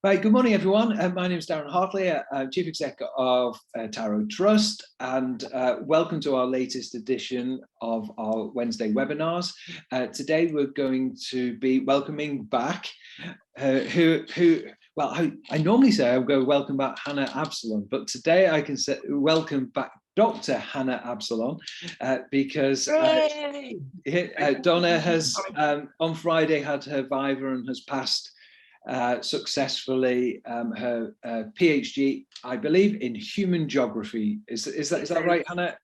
Right, good morning, everyone. My name is Darren Hartley, Chief Exec of Taro Trust, and welcome to our latest edition of our Wednesday webinars. Today, we're going to be welcoming back I normally say I'll go welcome back Hannah Absalom, but today I can say welcome back Dr. Hannah Absalom because Donna has on Friday had her Viva and has passed successfully her PhD, I believe, in human geography. Is that right, Hannah?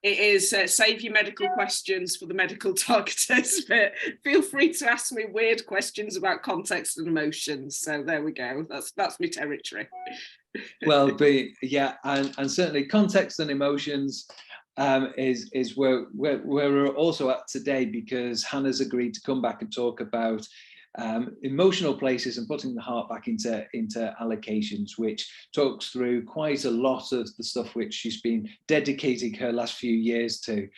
It is. Save your medical questions for the medical targeters, but feel free to ask me weird questions about context and emotions. So there we go. That's my territory. Well, and certainly context and emotions is where we're also at today, because Hannah's agreed to come back and talk about emotional places and putting the heart back into allocations, which talks through quite a lot of the stuff which she's been dedicating her last few years to,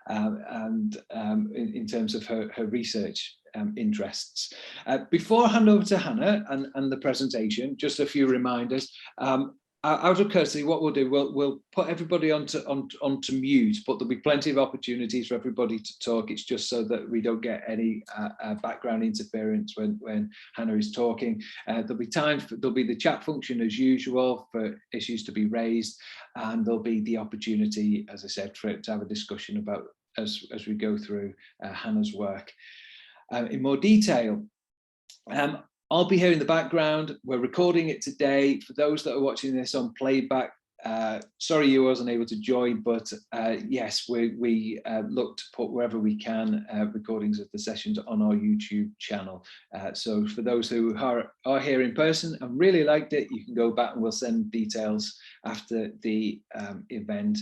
in terms of her research interests. Before I hand over to Hannah and the presentation, just a few reminders. Out of courtesy, what we'll do, we'll put everybody onto mute, but there'll be plenty of opportunities for everybody to talk. It's just so that we don't get any background interference when Hannah is talking. There'll be the chat function as usual for issues to be raised, and there'll be the opportunity, as I said, to have a discussion about as we go through Hannah's work in more detail. I'll be here in the background. We're recording it today. For those that are watching this on playback, sorry you wasn't able to join, but yes, we look to put wherever we can recordings of the sessions on our YouTube channel. So for those who are here in person and really liked it, you can go back and we'll send details after the event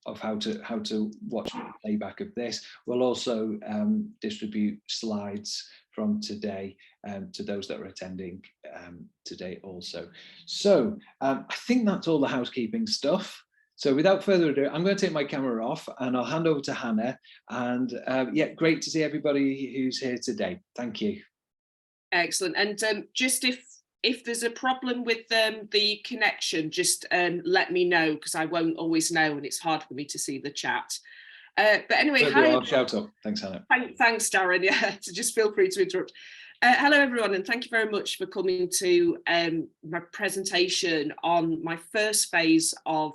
of how to watch the playback of this. We'll also distribute slides from today to those that are attending today also. So I think that's all the housekeeping stuff. So without further ado, I'm going to take my camera off and I'll hand over to Hannah. And yeah, great to see everybody who's here today. Thank you. Excellent. And just if there's a problem with the connection, just let me know, because I won't always know and it's hard for me to see the chat. But anyway, I'll shout up. Thanks, Hannah. Thanks, Darren. Yeah, so just feel free to interrupt. Hello, everyone, and thank you very much for coming to my presentation on my first phase of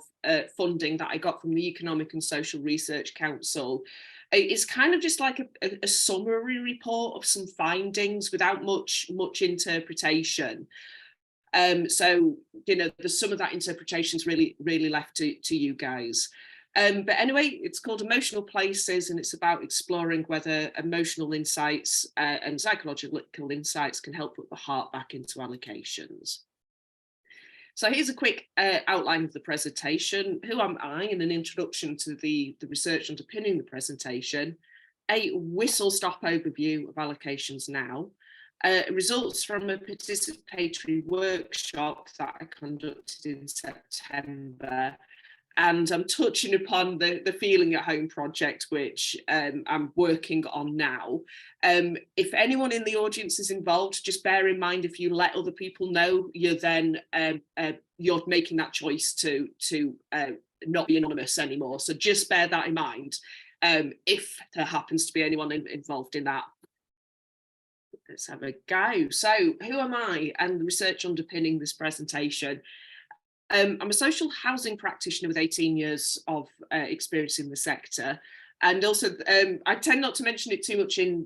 funding that I got from the Economic and Social Research Council. It's kind of just like a summary report of some findings without much interpretation. So, you know, some of that interpretation is really left to you guys. But anyway, it's called Emotional Places, and it's about exploring whether emotional insights and psychological insights can help put the heart back into allocations. So here's a quick outline of the presentation. Who am I? And an introduction to the research underpinning the presentation. A whistle-stop overview of allocations now. Results from a participatory workshop that I conducted in September. And I'm touching upon the Feeling at Home project, which I'm working on now. If anyone in the audience is involved, just bear in mind, if you let other people know, you're then you're making that choice to not be anonymous anymore. So just bear that in mind if there happens to be anyone involved in that. Let's have a go. So who am I and the research underpinning this presentation? I'm a social housing practitioner with 18 years of experience in the sector, and also I tend not to mention it too much in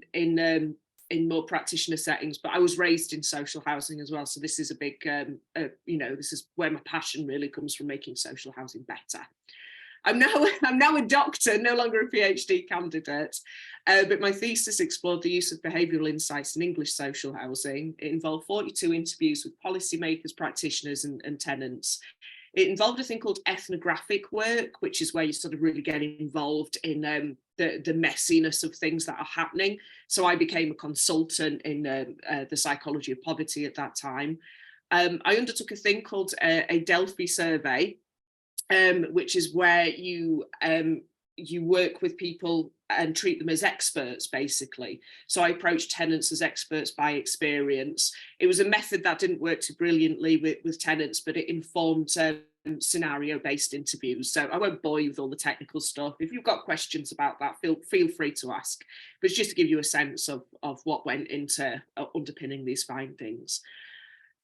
more practitioner settings, but I was raised in social housing as well, so this is a big, you know, this is where my passion really comes from, making social housing better. I'm now a doctor, no longer a PhD candidate, but my thesis explored the use of behavioural insights in English social housing. It involved 42 interviews with policymakers, practitioners and tenants. It involved a thing called ethnographic work, which is where you sort of really get involved in the messiness of things that are happening. So I became a consultant in the psychology of poverty at that time. I undertook a thing called a Delphi survey, which is where you you work with people and treat them as experts, basically. So I approached tenants as experts by experience. It was a method that didn't work too brilliantly with tenants, but it informed scenario-based interviews. So I won't bore you with all the technical stuff. If you've got questions about that, feel free to ask. But it's just to give you a sense of what went into underpinning these findings.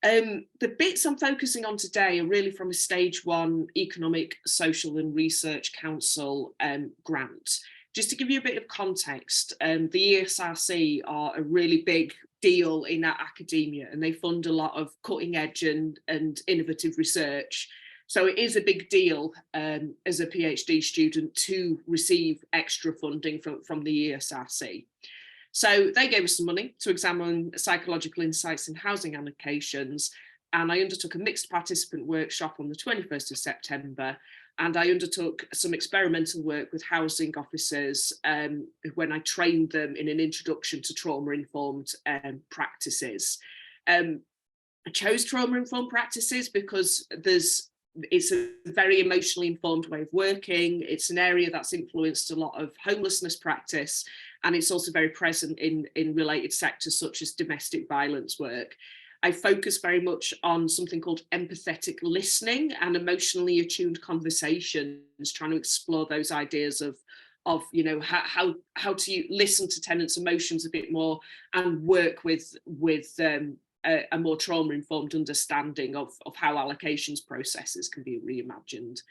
The bits I'm focusing on today are really from a stage 1 Economic, Social and Research Council grant. Just to give you a bit of context, the ESRC are a really big deal in academia, and they fund a lot of cutting edge and innovative research. So it is a big deal as a PhD student to receive extra funding from the ESRC. So they gave us some money to examine psychological insights in housing allocations, and I undertook a mixed participant workshop on the 21st of September, and I undertook some experimental work with housing officers when I trained them in an introduction to trauma-informed practices. I chose trauma-informed practices because it's a very emotionally informed way of working. It's an area that's influenced a lot of homelessness practice, and it's also very present in related sectors such as domestic violence work. I focus very much on something called empathetic listening and emotionally attuned conversations, trying to explore those ideas of how to listen to tenants' emotions a bit more and work with a more trauma-informed understanding of how allocations processes can be reimagined.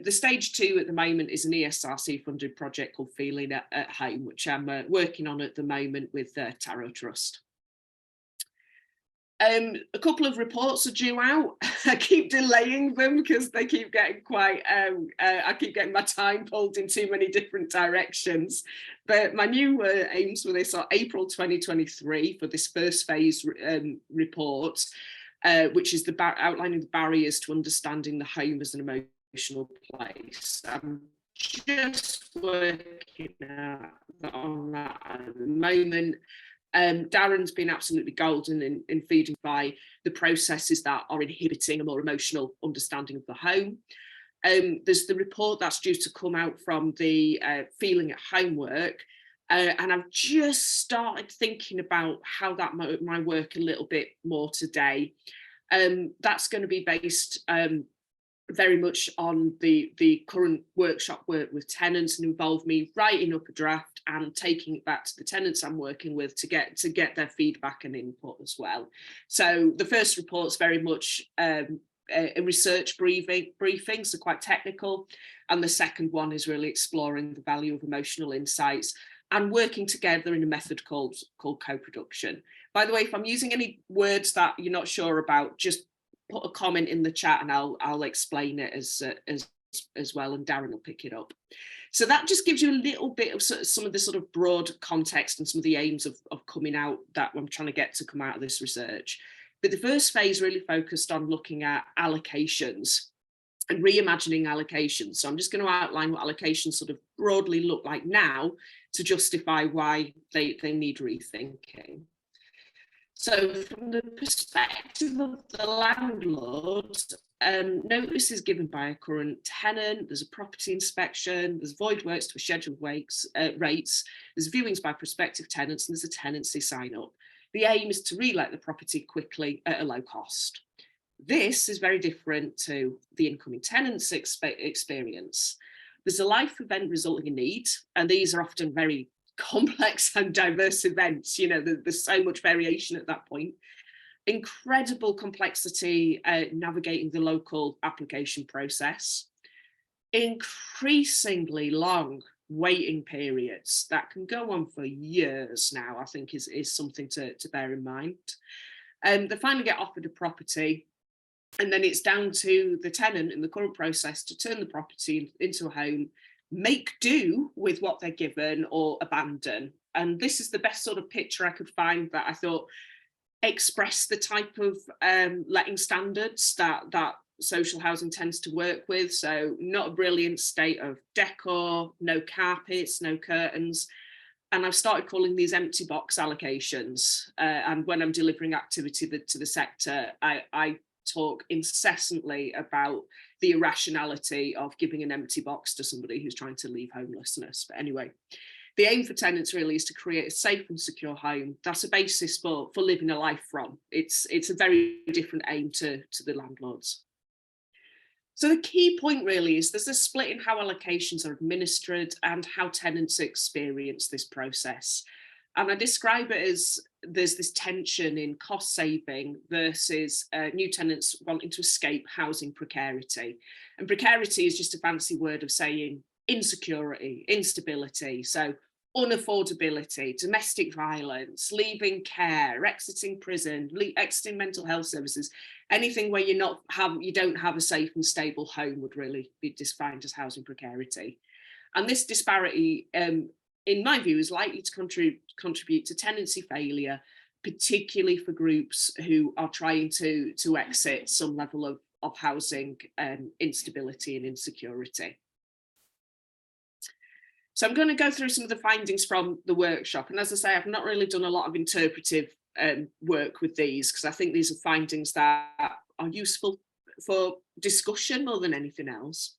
The stage 2 at the moment is an ESRC funded project called Feeling at Home, which I'm working on at the moment with Taro Trust. A couple of reports are due out. I keep delaying them because they keep getting quite, I keep getting my time pulled in too many different directions. But my new aims for this are April 2023 for this first phase report, which is outlining the barriers to understanding the home as an emotional place. I'm just working on that at the moment. Darren's been absolutely golden in feeding by the processes that are inhibiting a more emotional understanding of the home. There's the report that's due to come out from the Feeling at Home work, and I've just started thinking about how that might work a little bit more today. That's going to be based very much on the current workshop work with tenants, and involve me writing up a draft and taking it back to the tenants I'm working with to get their feedback and input as well. So the first report's very much a research briefing, so quite technical, and the second one is really exploring the value of emotional insights and working together in a method called co-production. By the way, if I'm using any words that you're not sure about, just put a comment in the chat and I'll explain it as well, and Darren will pick it up. So that just gives you a little bit of some of the sort of broad context and some of the aims of coming out that I'm trying to get to come out of this research. But the first phase really focused on looking at allocations and reimagining allocations. So I'm just going to outline what allocations sort of broadly look like now to justify why they need rethinking. So from the perspective of the landlords, notice is given by a current tenant, there's a property inspection, there's void works to a scheduled rates, there's viewings by prospective tenants, and there's a tenancy sign up. The aim is to relet the property quickly at a low cost. This is very different to the incoming tenants' experience. There's a life event resulting in need, and these are often very complex and diverse events. You know, there's so much variation at that point. Incredible complexity navigating the local application process. Increasingly long waiting periods that can go on for years now, I think is something to bear in mind. They finally get offered a property, and then it's down to the tenant in the current process to turn the property into a home, make do with what they're given or abandon. And this is the best sort of picture I could find that I thought expressed the type of letting standards that social housing tends to work with. So not a brilliant state of decor, no carpets, no curtains. And I've started calling these empty box allocations. And when I'm delivering activity to the sector, I talk incessantly about the irrationality of giving an empty box to somebody who's trying to leave homelessness. But anyway, the aim for tenants really is to create a safe and secure home. That's a basis for living a life from. It's a very different aim to the landlords. So the key point really is there's a split in how allocations are administered and how tenants experience this process. And I describe it as there's this tension in cost saving versus new tenants wanting to escape housing precarity. And precarity is just a fancy word of saying insecurity, instability. So unaffordability, domestic violence, leaving care, exiting prison, exiting mental health services, anything where you don't have a safe and stable home would really be defined as housing precarity. And this disparity, in my view, is likely to contribute to tenancy failure, particularly for groups who are trying to exit some level of housing instability and insecurity. So I'm going to go through some of the findings from the workshop. And as I say, I've not really done a lot of interpretive work with these, because I think these are findings that are useful for discussion more than anything else.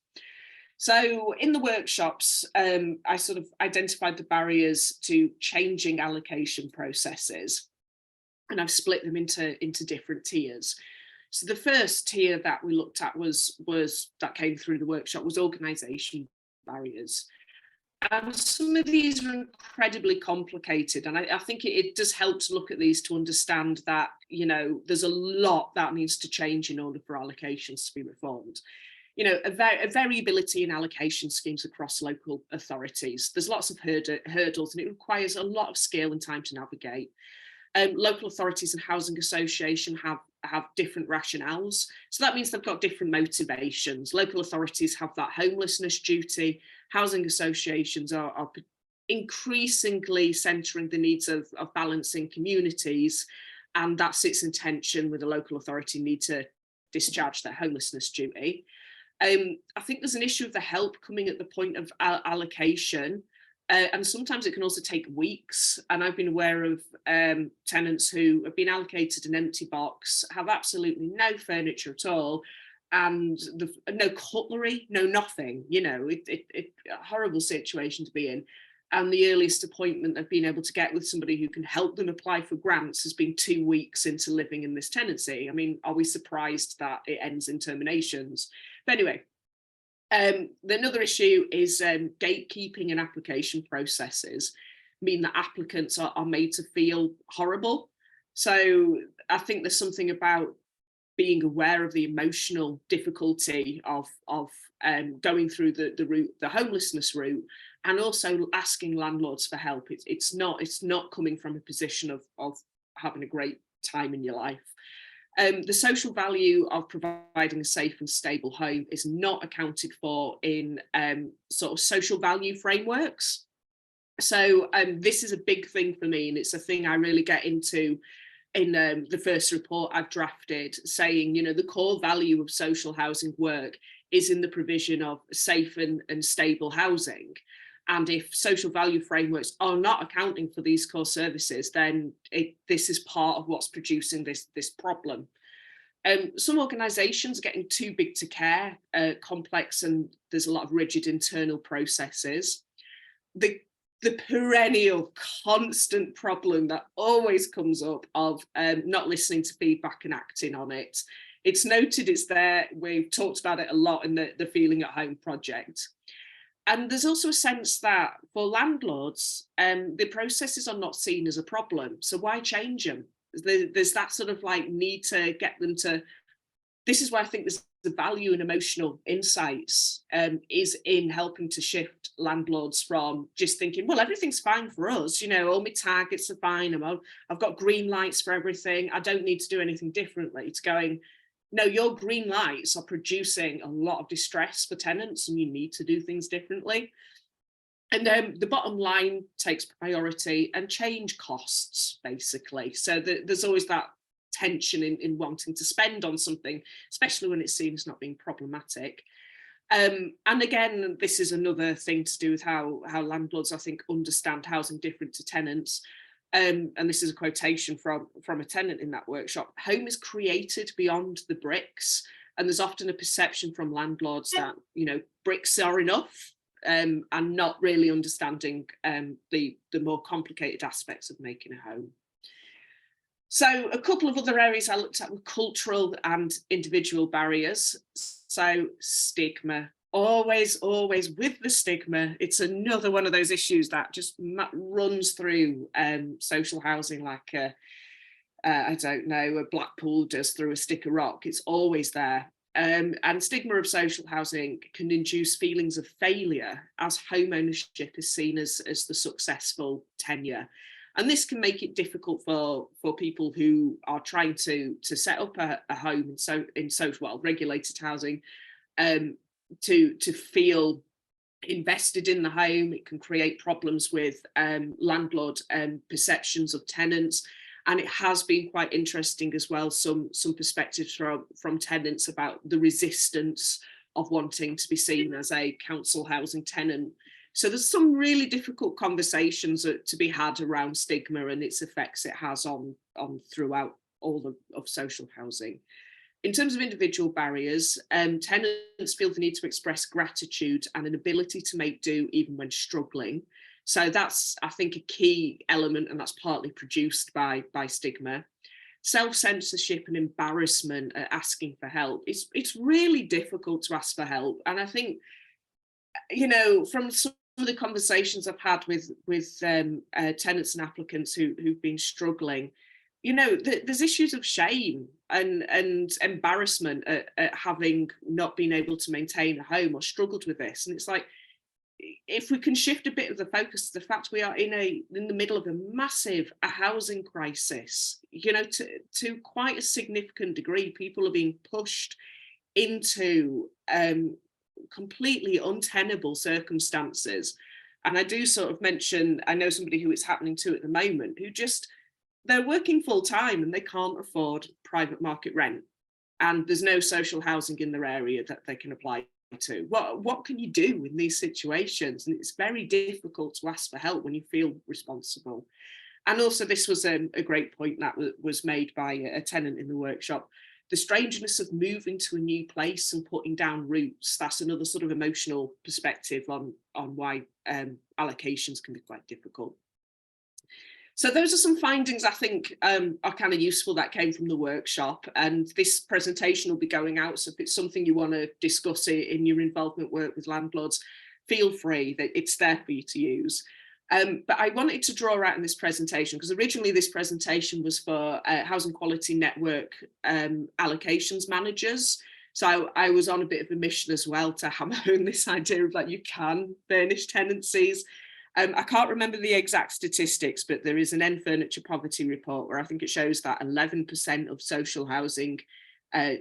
So in the workshops, I sort of identified the barriers to changing allocation processes, and I've split them into different tiers. So the first tier that we looked at was that came through the workshop was organisation barriers. And some of these are incredibly complicated, and I think it does help to look at these to understand that, you know, there's a lot that needs to change in order for allocations to be reformed. You know, a variability in allocation schemes across local authorities. There's lots of hurdles, and it requires a lot of skill and time to navigate. Local authorities and housing association have different rationales. So that means they've got different motivations. Local authorities have that homelessness duty. Housing associations are increasingly centering the needs of balancing communities, and that sits in tension with the local authority need to discharge their homelessness duty. I think there's an issue of the help coming at the point of allocation. And sometimes it can also take weeks. And I've been aware of tenants who have been allocated an empty box, have absolutely no furniture at all, and no cutlery, no nothing. You know, a horrible situation to be in. And the earliest appointment they've been able to get with somebody who can help them apply for grants has been 2 weeks into living in this tenancy. I mean, are we surprised that it ends in terminations? But anyway, another issue is gatekeeping and application processes mean that applicants are made to feel horrible. So I think there's something about being aware of the emotional difficulty of going through the route, the homelessness route, and also asking landlords for help. It's not coming from a position of having a great time in your life. The social value of providing a safe and stable home is not accounted for in sort of social value frameworks. So this is a big thing for me, and it's a thing I really get into in the first report I've drafted, saying, you know, the core value of social housing work is in the provision of safe and stable housing. And if social value frameworks are not accounting for these core services, then this is part of what's producing this problem. Some organisations are getting too big to care, complex, and there's a lot of rigid internal processes. The perennial, constant problem that always comes up of not listening to feedback and acting on it. It's noted, it's there. We've talked about it a lot in the Feeling at Home project. And there's also a sense that for landlords, the processes are not seen as a problem. So why change them? There's that sort of like need to get them to, this is where I think there's the value in emotional insights is in helping to shift landlords from just thinking, well, everything's fine for us. You know, all my targets are fine. I've got green lights for everything. I don't need to do anything differently, to going, no, your green lights are producing a lot of distress for tenants and you need to do things differently. And the bottom line takes priority and change costs, basically. So there's always that tension in wanting to spend on something, especially when it's seen as not being problematic. And again, this is another thing to do with how landlords, I think, understand housing different to tenants. and this is a quotation from a tenant in that workshop, home is created beyond the bricks. And there's often a perception from landlords that, you know, bricks are enough, and not really understanding the more complicated aspects of making a home. So a couple of other areas I looked at were cultural and individual barriers. So stigma, always with the stigma. It's another one of those issues that just runs through social housing like I don't know, a Blackpool does through a stick of rock. It's always there. And stigma of social housing can induce feelings of failure as home ownership is seen as the successful tenure. And this can make it difficult for people who are trying to set up a home in social, regulated housing, to feel invested in the home. It can create problems with landlord perceptions of tenants. And it has been quite interesting as well, some perspectives from tenants about the resistance of wanting to be seen as a council housing tenant. So there's some really difficult conversations to be had around stigma and its effects it has on throughout all of social housing. In terms of individual barriers, tenants feel the need to express gratitude and an ability to make do even when struggling. So that's, I think, a key element, and that's partly produced by stigma. Self-censorship and embarrassment at asking for help. It's really difficult to ask for help. And I think, you know, from some of the conversations I've had with tenants and applicants who've been struggling, you know, there's issues of shame and embarrassment at having not been able to maintain a home or struggled with this. And it's like, if we can shift a bit of the focus to the fact we are in the middle of a massive housing crisis, you know, to quite a significant degree, people are being pushed into completely untenable circumstances. And I do sort of mention, I know somebody who it's happening to at the moment, who just, they're working full time and they can't afford private market rent. And there's no social housing in their area that they can apply to. What can you do in these situations? And it's very difficult to ask for help when you feel responsible. And also this was a great point that was made by a tenant in the workshop. The strangeness of moving to a new place and putting down roots, that's another sort of emotional perspective on why allocations can be quite difficult. So those are some findings I think are kind of useful that came from the workshop, and this presentation will be going out. So if it's something you want to discuss in your involvement work with landlords, feel free, that it's there for you to use. But I wanted to draw out in this presentation, because originally this presentation was for Housing Quality Network allocations managers. So I was on a bit of a mission as well to hammer home this idea of that you can furnish tenancies. I can't remember the exact statistics, but there is an end furniture poverty report where I think it shows that 11% of social housing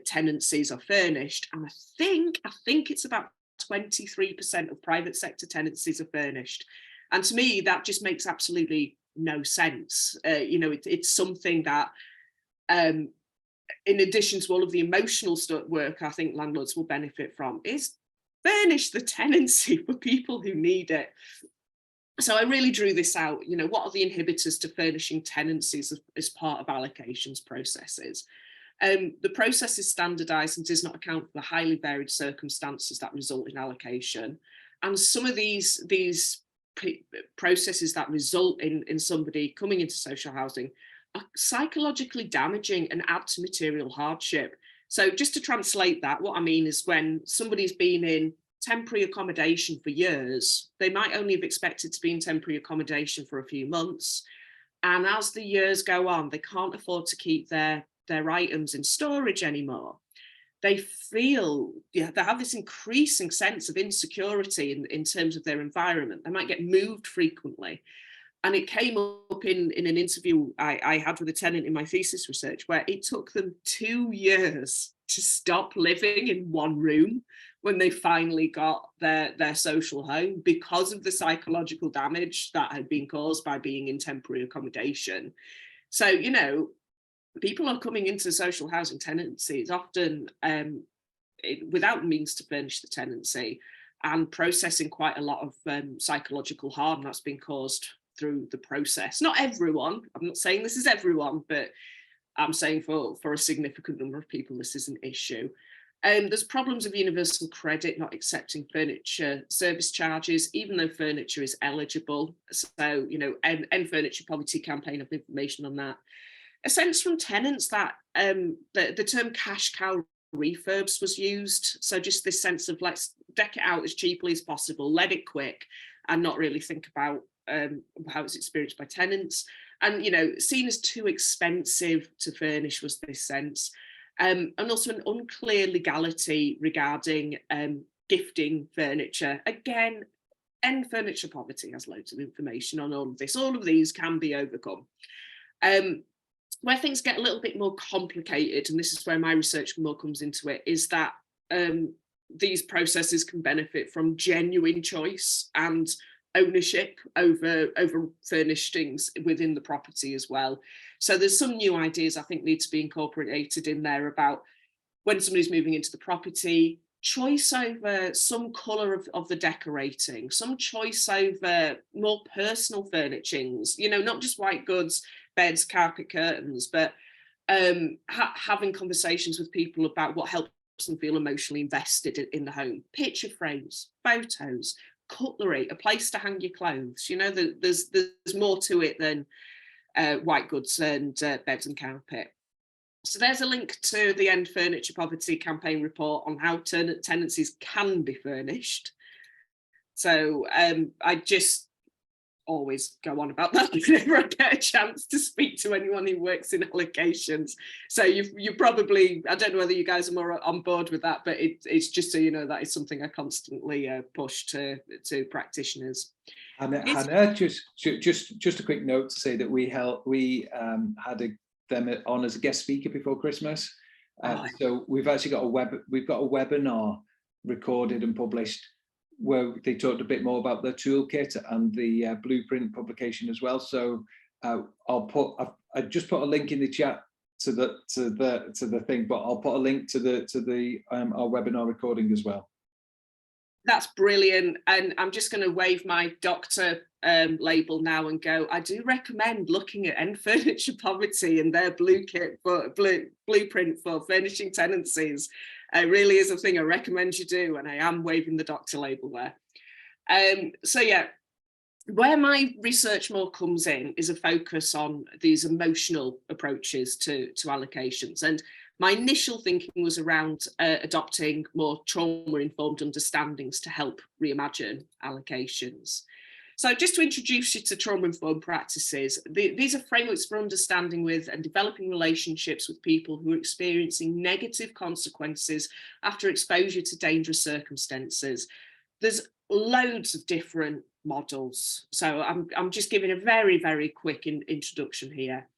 tenancies are furnished. And I think it's about 23% of private sector tenancies are furnished. And to me, that just makes absolutely no sense. You know, it's something that, in addition to all of the emotional work I think landlords will benefit from, is furnish the tenancy for people who need it. So I really drew this out, you know, what are the inhibitors to furnishing tenancies as part of allocations processes? The process is standardised and does not account for the highly varied circumstances that result in allocation. And some of these processes that result in somebody coming into social housing are psychologically damaging and add to material hardship. So just to translate that, what I mean is when somebody's been in temporary accommodation for years, they might only have expected to be in temporary accommodation for a few months. And as the years go on, they can't afford to keep their items in storage anymore. They feel, they have this increasing sense of insecurity in terms of their environment. They might get moved frequently. And it came up in an interview I had with a tenant in my thesis research, where it took them 2 years to stop living in one room when they finally got their social home, because of the psychological damage that had been caused by being in temporary accommodation. So, you know, people are coming into social housing tenancies often without means to furnish the tenancy, and processing quite a lot of psychological harm that's been caused through the process. Not everyone, I'm not saying this is everyone, but I'm saying for a significant number of people, this is an issue. There's problems of universal credit not accepting furniture service charges, even though furniture is eligible. So, you know, End Furniture Poverty Campaign have information on that. A sense from tenants that the term cash cow refurbs was used. So just this sense of let's deck it out as cheaply as possible, let it quick, and not really think about how it's experienced by tenants. And, you know, seen as too expensive to furnish was this sense. And also an unclear legality regarding gifting furniture. Again, End Furniture Poverty has loads of information on all of this. All of these can be overcome. Where things get a little bit more complicated, and this is where my research more comes into it, is that these processes can benefit from genuine choice and ownership over furnishings within the property as well. So there's some new ideas I think need to be incorporated in there about when somebody's moving into the property, choice over some colour of the decorating, some choice over more personal furnishings, you know, not just white goods, beds, carpet, curtains, but having conversations with people about what helps them feel emotionally invested in the home. Picture frames, photos, cutlery, a place to hang your clothes. You know, there's more to it than white goods and beds and carpet. So there's a link to the End Furniture Poverty Campaign report on how tenancies can be furnished. So I just always go on about that whenever I get a chance to speak to anyone who works in allocations. So you probably, I don't know whether you guys are more on board with that, but it's just so you know that is something I constantly push to practitioners. Hannah, just a quick note to say that we had them on as a guest speaker before Christmas. So we've actually got a webinar recorded and published where they talked a bit more about the toolkit and the blueprint publication as well. So I just put a link in the chat to the thing, but I'll put a link to our webinar recording as well. That's brilliant. And I'm just going to wave my doctor label now and go, I do recommend looking at End Furniture Poverty and their blueprint for furnishing tenancies. It really is a thing I recommend you do, and I am waving the doctor label there. So yeah, where my research more comes in is a focus on these emotional approaches to allocations. And my initial thinking was around adopting more trauma-informed understandings to help reimagine allocations. So just to introduce you to trauma-informed practices, these are frameworks for understanding with and developing relationships with people who are experiencing negative consequences after exposure to dangerous circumstances. There's loads of different models. So I'm just giving a very, very quick introduction here.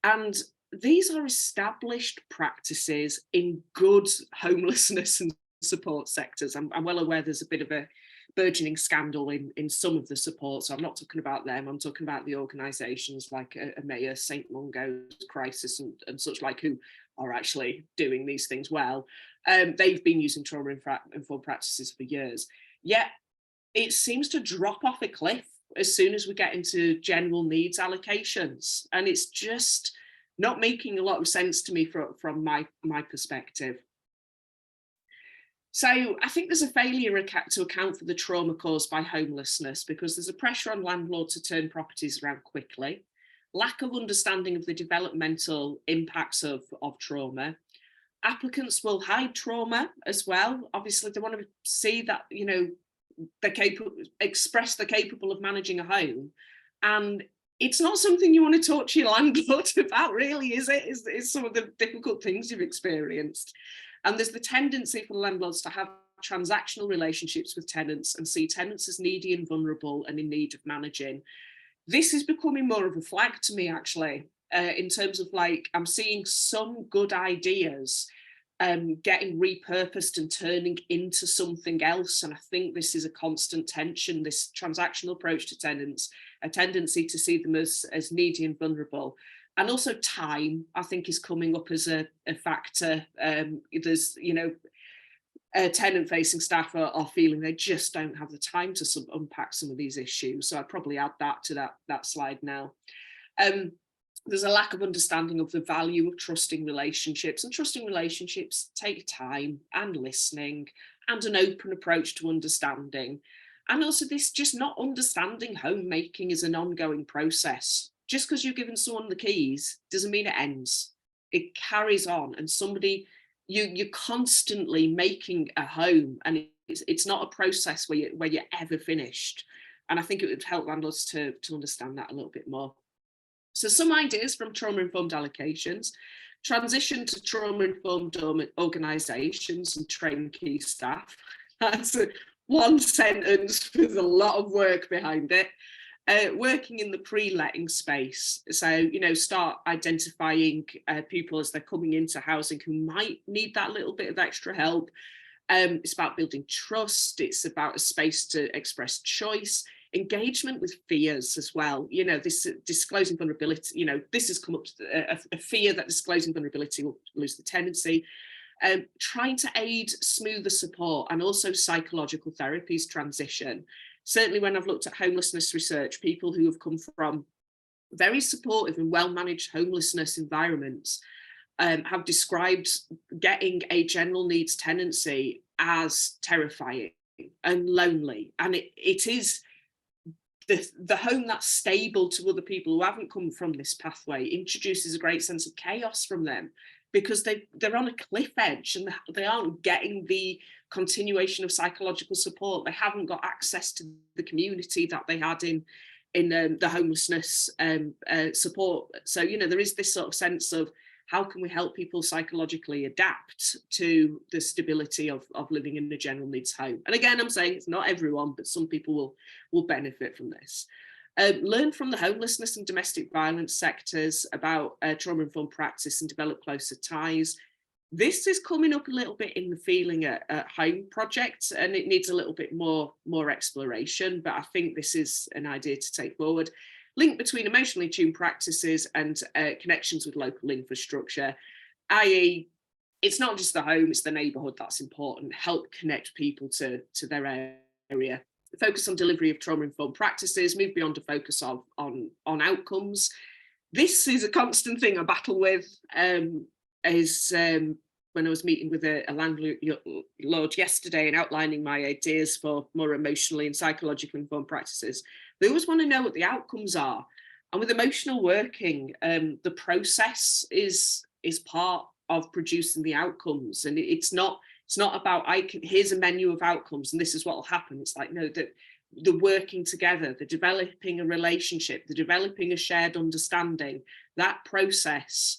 And these are established practices in good homelessness and support sectors. I'm well aware there's a bit of a burgeoning scandal in some of the support, so I'm not talking about them, I'm talking about the organisations like Emmaus, St Mungo's, Crisis and such like, who are actually doing these things well. They've been using trauma-informed practices for years, yet it seems to drop off a cliff as soon as we get into general needs allocations, and it's just not making a lot of sense to me from my perspective. So I think there's a failure to account for the trauma caused by homelessness, because there's a pressure on landlords to turn properties around quickly, lack of understanding of the developmental impacts of trauma. Applicants will hide trauma as well. Obviously, they want to see that, you know, express they're capable of managing a home. And it's not something you want to talk to your landlord about, really, is it? Is some of the difficult things you've experienced. And there's the tendency for landlords to have transactional relationships with tenants and see tenants as needy and vulnerable and in need of managing. This is becoming more of a flag to me, actually, in terms of, like, I'm seeing some good ideas getting repurposed and turning into something else. And I think this is a constant tension, this transactional approach to tenants, a tendency to see them as needy and vulnerable. And also time, I think, is coming up as a factor. There's, you know, tenant-facing staff are feeling they just don't have the time to unpack some of these issues. So I'd probably add that to that slide now. There's a lack of understanding of the value of trusting relationships, and trusting relationships take time and listening and an open approach to understanding. And also this just not understanding homemaking is an ongoing process. Just because you've given someone the keys doesn't mean it ends. It carries on, and you're constantly making a home, and it's not a process where you're ever finished. And I think it would help landlords to understand that a little bit more. So some ideas from trauma-informed allocations: transition to trauma-informed organisations and train key staff. That's one sentence with a lot of work behind it. Working in the pre-letting space. So, start identifying people as they're coming into housing who might need that little bit of extra help. It's about building trust. It's about a space to express choice. Engagement with fears as well. This disclosing vulnerability, this has come up, a fear that disclosing vulnerability will lose the tenancy. Trying to aid smoother support and also psychological therapies transition. Certainly when I've looked at homelessness research, people who have come from very supportive and well-managed homelessness environments have described getting a general needs tenancy as terrifying and lonely. And it is the home that's stable to other people who haven't come from this pathway introduces a great sense of chaos from them, because they're on a cliff edge and they aren't getting the continuation of psychological support. They haven't got access to the community that they had in the homelessness support. So, there is this sort of sense of how can we help people psychologically adapt to the stability of living in a general needs home. And again, I'm saying it's not everyone, but some people will benefit from this. Learn from the homelessness and domestic violence sectors about trauma-informed practice and develop closer ties. This is coming up a little bit in the Feeling at Home project, and it needs a little bit more exploration, but I think this is an idea to take forward. Link between emotionally tuned practices and connections with local infrastructure, i.e. it's not just the home, it's the neighbourhood that's important. Help connect people to their area. Focus on delivery of trauma-informed practices, move beyond a focus on outcomes. This is a constant thing I battle with. When I was meeting with a landlord yesterday and outlining my ideas for more emotionally and psychologically informed practices, they always want to know what the outcomes are. And with emotional working, the process is part of producing the outcomes, and it's not about here's a menu of outcomes and this is what will happen. It's like, no, the working together, the developing a relationship, the developing a shared understanding, that process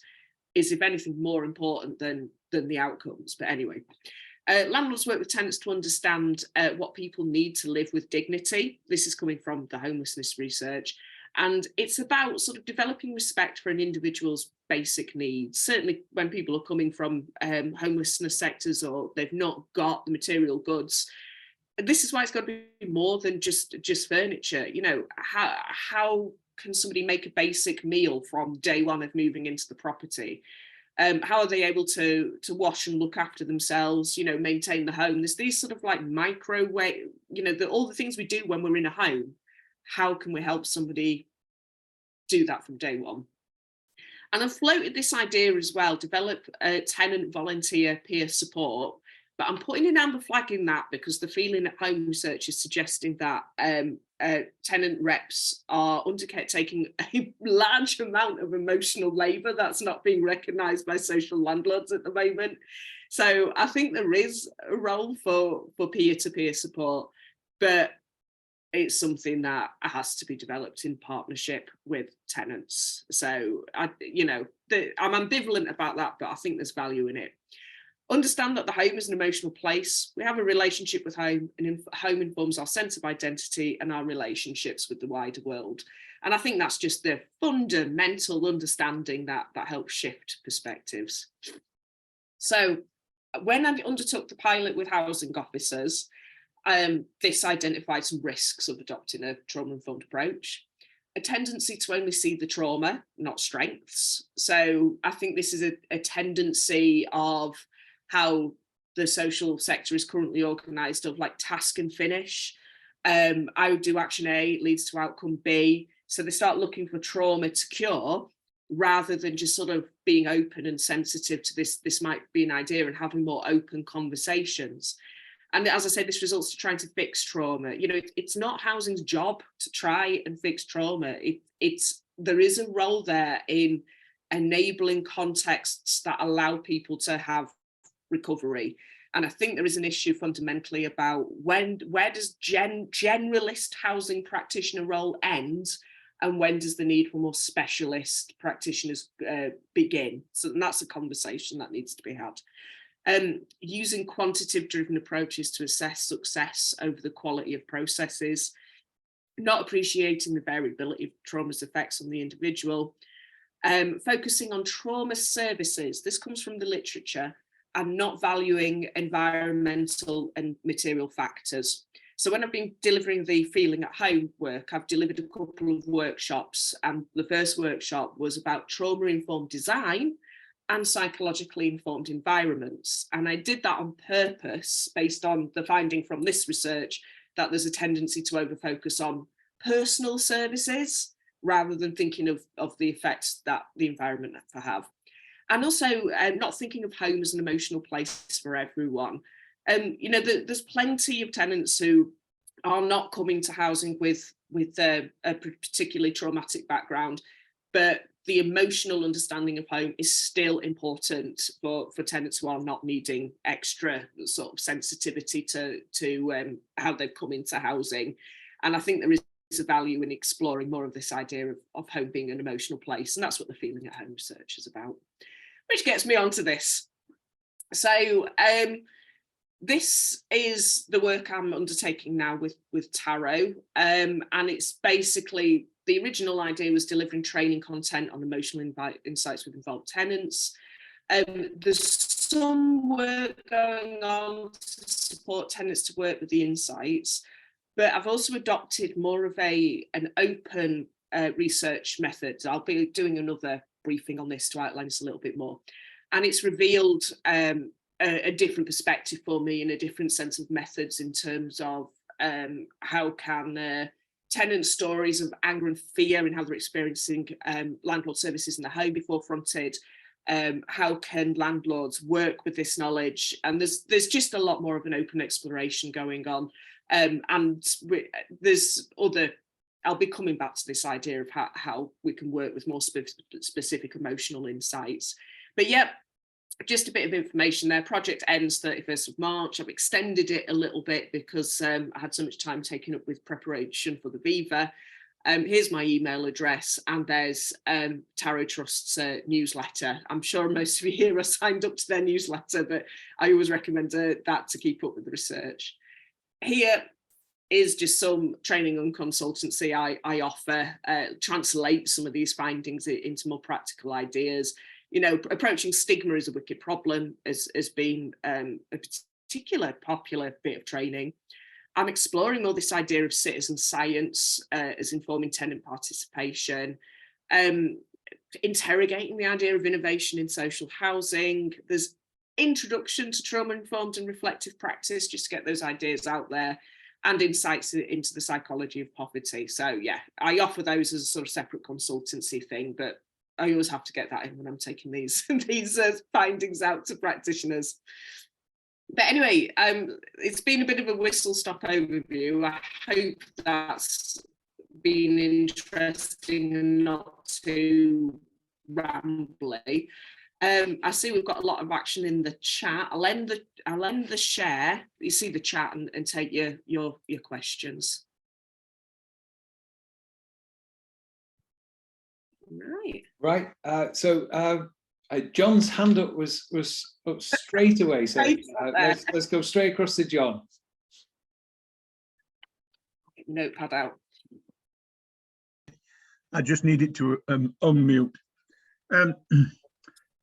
is, if anything, more important than the outcomes. But anyway, landlords work with tenants to understand what people need to live with dignity. This is coming from the homelessness research. And it's about sort of developing respect for an individual's basic needs. Certainly when people are coming from homelessness sectors or they've not got the material goods, this is why it's got to be more than just furniture. How can somebody make a basic meal from day one of moving into the property? How are they able to wash and look after themselves, maintain the home? There's these sort of like microwave, all the things we do when we're in a home. How can we help somebody do that from day one? And I've floated this idea as well, develop tenant volunteer peer support, but I'm putting an amber flag in that because the Feeling at Home research is suggesting that tenant reps are undertaking a large amount of emotional labour that's not being recognised by social landlords at the moment. So I think there is a role for peer-to-peer support, but it's something that has to be developed in partnership with tenants. So I'm ambivalent about that, but I think there's value in it. Understand that the home is an emotional place. We have a relationship with home, and home informs our sense of identity and our relationships with the wider world. And I think that's just the fundamental understanding that helps shift perspectives. So when I undertook the pilot with housing officers, this identified some risks of adopting a trauma-informed approach. A tendency to only see the trauma, not strengths. So I think this is a tendency of how the social sector is currently organised of like task and finish. I would do action A leads to outcome B. So they start looking for trauma to cure rather than just sort of being open and sensitive to this might be an idea and having more open conversations. And as I say, this results to trying to fix trauma. You know, it's not housing's job to try and fix trauma. There is a role there in enabling contexts that allow people to have recovery. And I think there is an issue fundamentally about where does generalist housing practitioner role end, and when does the need for more specialist practitioners begin? So that's a conversation that needs to be had. Using quantitative driven approaches to assess success over the quality of processes, not appreciating the variability of trauma's effects on the individual, focusing on trauma services. This comes from the literature, and not valuing environmental and material factors. So when I've been delivering the feeling at home work, I've delivered a couple of workshops, and the first workshop was about trauma-informed design and psychologically informed environments. And I did that on purpose based on the finding from this research that there's a tendency to over-focus on personal services rather than thinking of the effects that the environment have. And also not thinking of home as an emotional place for everyone. You know, there's plenty of tenants who are not coming to housing with a particularly traumatic background, but the emotional understanding of home is still important for tenants who are not needing extra sort of sensitivity to how they've come into housing. And I think there is a value in exploring more of this idea of home being an emotional place. And that's what the Feeling at Home research is about. Which gets me onto this. So this is the work I'm undertaking now with Taro, and it's basically, the original idea was delivering training content on emotional insights with involved tenants. There's some work going on to support tenants to work with the insights, but I've also adopted more of an open research method. I'll be doing another briefing on this to outline this a little bit more. And it's revealed a different perspective for me and a different sense of methods in terms of how can tenant stories of anger and fear and how they're experiencing landlord services in the home be forefronted. How can landlords work with this knowledge? And there's just a lot more of an open exploration going on. And there's other, I'll be coming back to this idea of how we can work with more specific emotional insights. But yeah, just a bit of information there. Project ends 31st of March. I've extended it a little bit because I had so much time taken up with preparation for the Viva. Here's my email address, and there's Taro Trust's newsletter. I'm sure most of you here are signed up to their newsletter, but I always recommend that to keep up with the research. Here is just some training and consultancy I offer, translate some of these findings into more practical ideas. You know, approaching stigma is a wicked problem has been a particular popular bit of training. I'm exploring more this idea of citizen science as informing tenant participation, interrogating the idea of innovation in social housing. There's introduction to trauma-informed and reflective practice, just to get those ideas out there, and insights into the psychology of poverty. So yeah, I offer those as a sort of separate consultancy thing, but I always have to get that in when I'm taking these findings out to practitioners. But anyway, it's been a bit of a whistle-stop overview. I hope that's been interesting and not too rambly. I see we've got a lot of action in the chat. I'll end the share. You see the chat and take your questions. Right. So John's hand up was up straight away. So let's go straight across to John. Notepad out. I just needed to unmute.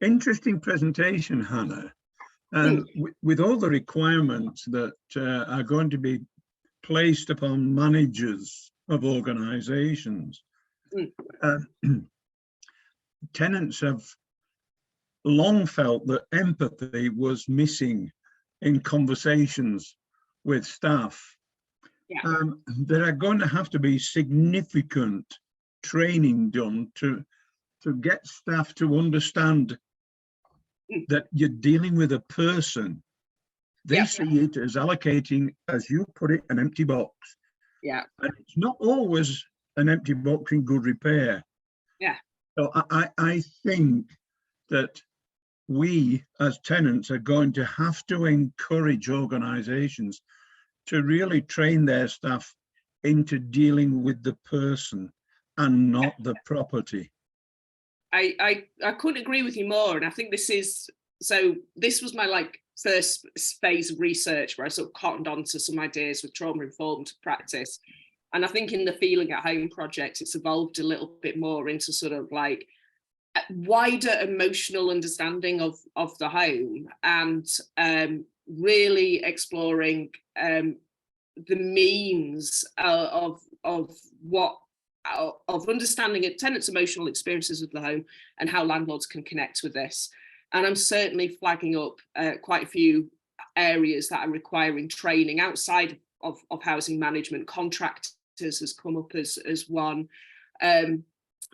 Interesting presentation, Hannah. And with all the requirements that are going to be placed upon managers of organisations, tenants have long felt that empathy was missing in conversations with staff, Yeah. there are going to have to be significant training done to get staff to understand that you're dealing with a person. They Yeah. see it as allocating, as you put it, an empty box. Yeah. And it's not always an empty box in good repair. Yeah. So I think that we as tenants are going to have to encourage organisations to really train their staff into dealing with the person and not the property. I couldn't agree with you more. And I think this was my first phase of research where I sort of cottoned onto some ideas with trauma-informed practice. And I think in the Feeling at Home project, it's evolved a little bit more into sort of like a wider emotional understanding of the home, and really exploring the means of understanding tenants' emotional experiences of the home and how landlords can connect with this. And I'm certainly flagging up quite a few areas that are requiring training outside of housing management. Contractors has come up as one.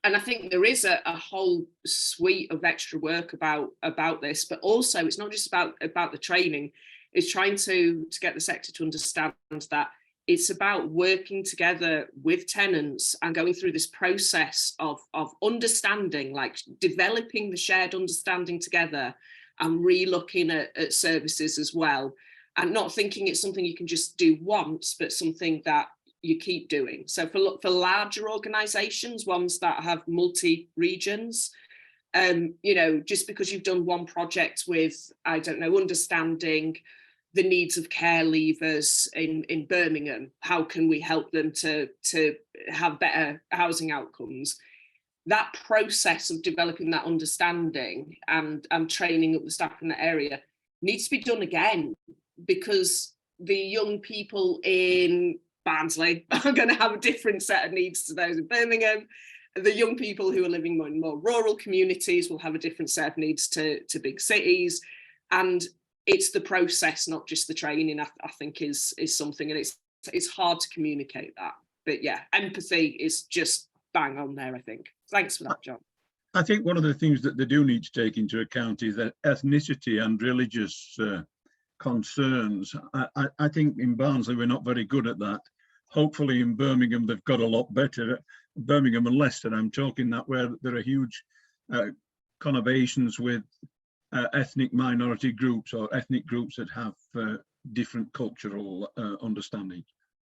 And I think there is a whole suite of extra work about this, but also it's not just about the training. It's trying to get the sector to understand that it's about working together with tenants and going through this process of understanding, like developing the shared understanding together and re-looking at services as well, and not thinking it's something you can just do once, but something that you keep doing. So for larger organisations, ones that have multi-regions, just because you've done one project with, I don't know, understanding the needs of care leavers in Birmingham, how can we help them to have better housing outcomes? That process of developing that understanding and training up the staff in that area needs to be done again, because the young people in Barnsley are going to have a different set of needs to those in Birmingham. The young people who are living in more rural communities will have a different set of needs to big cities. And it's the process, not just the training, I think is something, and it's hard to communicate that. But yeah, empathy is just bang on there, I think. Thanks for that, John. I think one of the things that they do need to take into account is that ethnicity and religious concerns. I think in Barnsley we're not very good at that. Hopefully in Birmingham they've got a lot better. Birmingham and Leicester, I'm talking that, where there are huge connotations with ethnic minority groups or ethnic groups that have different cultural understanding.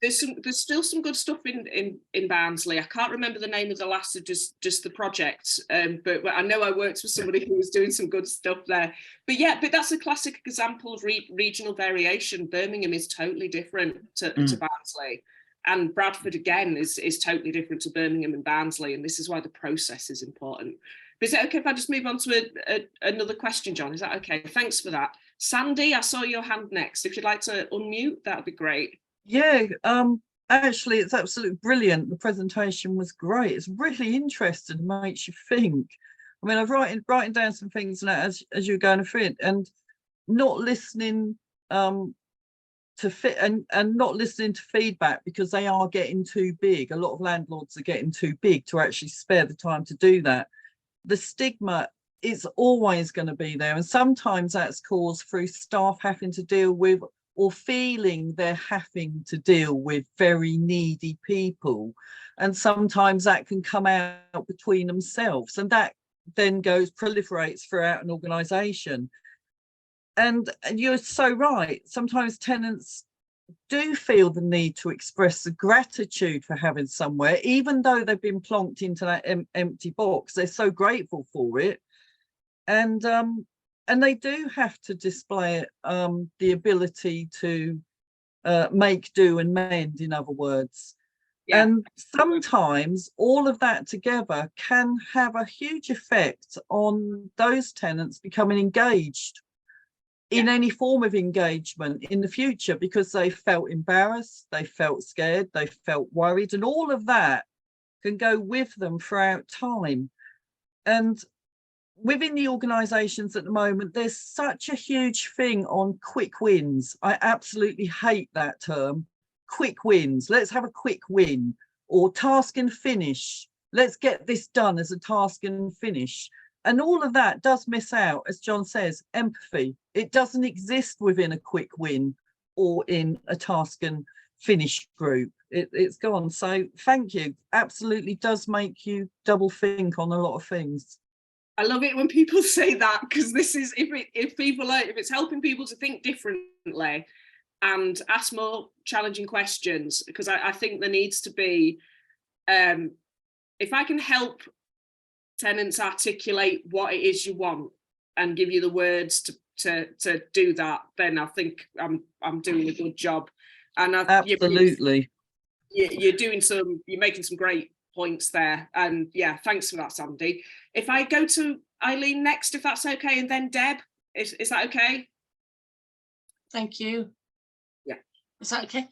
There's still some good stuff in Barnsley. I can't remember the name of the last of just the project, but I know I worked with somebody who was doing some good stuff there. But yeah, but that's a classic example of regional variation. Birmingham is totally different to Barnsley, and Bradford again is totally different to Birmingham and Barnsley, and this is why the process is important. But is it okay if I just move on to another question, John? Is that okay? Thanks for that. Sandy, I saw your hand next. If you'd like to unmute, that would be great. Yeah, actually, it's absolutely brilliant. The presentation was great. It's really interesting, makes you think. I mean, I've writing down some things now as you're going through it, and not listening to fit and not listening to feedback, because they are getting too big. A lot of landlords are getting too big to actually spare the time to do that. The stigma is always going to be there, and sometimes that's caused through staff having to deal with or feeling they're having to deal with very needy people, and sometimes that can come out between themselves, and that then proliferates throughout an organisation. And you're so right, sometimes tenants do feel the need to express the gratitude for having somewhere, even though they've been plonked into that empty box. They're so grateful for it, and they do have to display the ability to make do and mend, in other words. Yeah. And sometimes all of that together can have a huge effect on those tenants becoming engaged in any form of engagement in the future, because they felt embarrassed, they felt scared, they felt worried, and all of that can go with them throughout time. And within the organisations at the moment, there's such a huge thing on quick wins. I absolutely hate that term. Quick wins. Let's have a quick win, or task and finish. Let's get this done as a task and finish. And all of that does miss out, as John says, empathy. It doesn't exist within a quick win or in a task and finish group. It's gone. So thank you. Absolutely does make you double think on a lot of things. I love it when people say that, because this is, if it's helping people to think differently and ask more challenging questions, because I think there needs to be, if I can help tenants articulate what it is you want and give you the words to do that, then I think I'm doing a good job. And Absolutely. you're making some great points there, and yeah, thanks for that, Sandy. If I go to Eileen next, if that's okay, and then Deb, is that okay? Thank you. Yeah. Is that okay?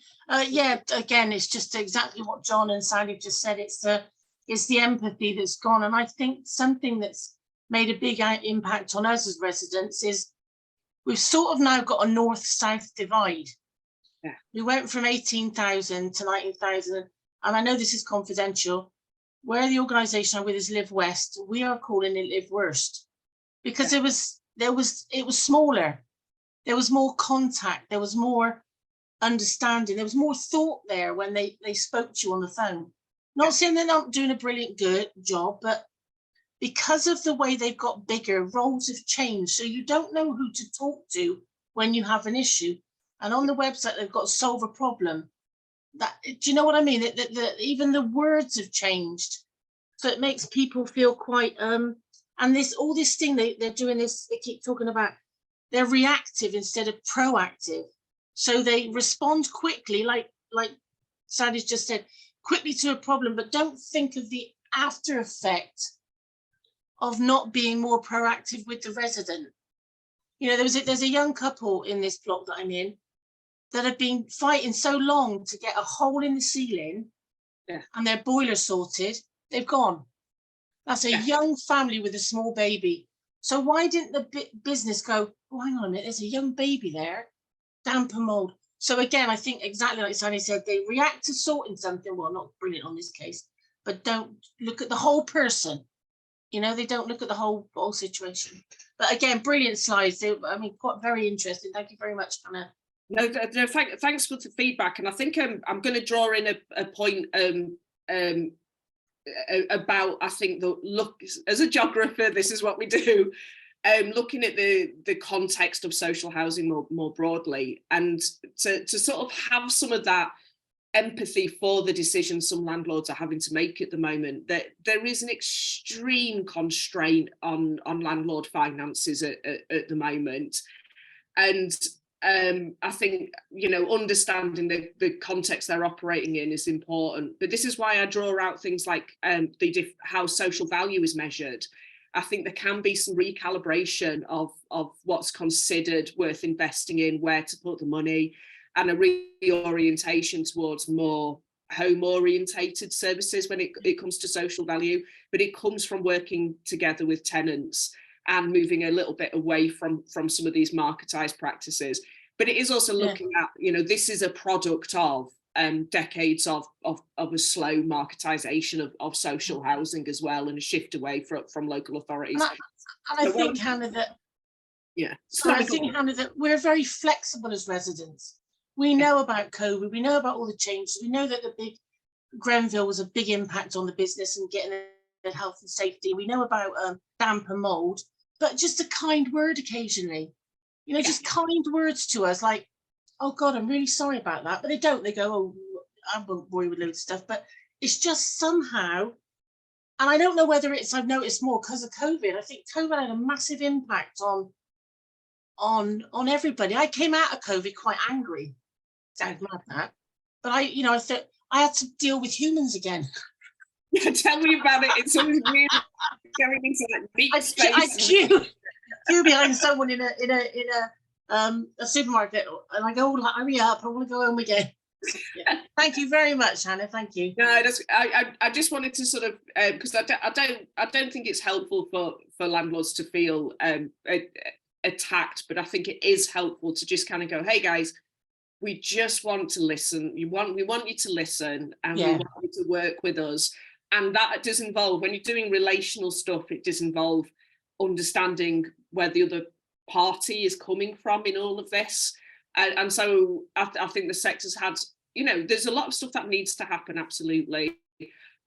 Yeah, again, it's just exactly what John and Sally just said. It's the empathy that's gone. And I think something that's made a big impact on us as residents is we've sort of now got a north-south divide. Yeah. We went from 18,000 to 19,000. And I know this is confidential. Where the organisation I'm with is Live West, we are calling it Live Worst, because it was smaller. There was more contact, there was more understanding, there was more thought there when they spoke to you on the phone. Not saying they're not doing a brilliant good job, but because of the way they've got bigger, roles have changed. So you don't know who to talk to when you have an issue. And on the website, they've got solve a problem. Do you know what I mean? Even the words have changed. So it makes people feel quite, and all this thing they're doing this, they keep talking about, they're reactive instead of proactive. So they respond quickly, like Sandy's just said, quickly to a problem, but don't think of the after effect of not being more proactive with the resident. You know, there's a young couple in this block that I'm in that have been fighting so long to get a hole in the ceiling and their boiler sorted. They've gone. That's a young family with a small baby. So why didn't the business go, oh, hang on a minute, there's a young baby there, damp and mold. So again, I think exactly like Sandy said, they react to sorting something, well, not brilliant on this case, but don't look at the whole person. You know, they don't look at the whole situation. But again, brilliant slides. Quite very interesting. Thank you very much, Hannah. No, thanks for the feedback. And I think I'm going to draw in a point about, I think, look, as a geographer, this is what we do. Looking at the context of social housing more broadly, and to sort of have some of that empathy for the decisions some landlords are having to make at the moment, that there is an extreme constraint on landlord finances at the moment. And I think, you know, understanding the context they're operating in is important. But this is why I draw out things like how social value is measured. I think there can be some recalibration of what's considered worth investing in, where to put the money, and a reorientation towards more home-orientated services when it comes to social value. But it comes from working together with tenants and moving a little bit away from some of these marketized practices. But it is also looking at, you know, this is a product of decades of a slow marketization of social housing as well, and a shift away from local authorities. And I think, Hannah, that Hannah, that we're very flexible as residents. We know about COVID, we know about all the changes, we know that the big Grenville was a big impact on the business and getting the health and safety. We know about damp and mold, but just a kind word occasionally, you know, just kind words to us, like, oh God, I'm really sorry about that. But they don't, they go, oh, I won't worry with loads of stuff. But it's just somehow, and I don't know whether I've noticed more because of COVID. I think COVID had a massive impact on everybody. I came out of COVID quite angry. Sounds mad that. But I thought I had to deal with humans again. Yeah, tell me about it. It's always weird going into that deep space. I queue behind someone in a supermarket, and I go, hurry up, I want to go home again. Thank you very much, Hannah. Thank you. No, I just wanted to sort of because I don't think it's helpful for landlords to feel attacked, but I think it is helpful to just kind of go, hey guys, we just want to listen. We want you to listen, and we want you to work with us. And that does involve, when you're doing relational stuff, it does involve understanding where the other party is coming from in all of this. And so I think the sector's had, there's a lot of stuff that needs to happen, absolutely.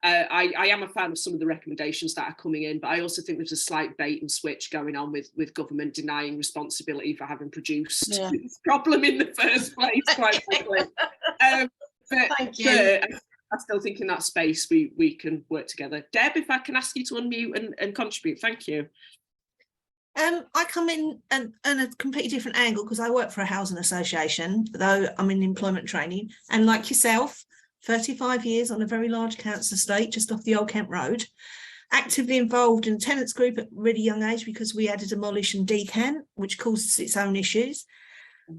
I am a fan of some of the recommendations that are coming in, but I also think there's a slight bait and switch going on with government denying responsibility for having produced this problem in the first place, quite frankly. Thank you. I still think in that space we can work together. Deb, if I can ask you to unmute and contribute, thank you. I come in on a completely different angle because I work for a housing association, though I'm in employment training, and like yourself, 35 years on a very large council estate just off the Old Kent Road, actively involved in a tenants group at a really young age because we had to demolish and decant, which causes its own issues.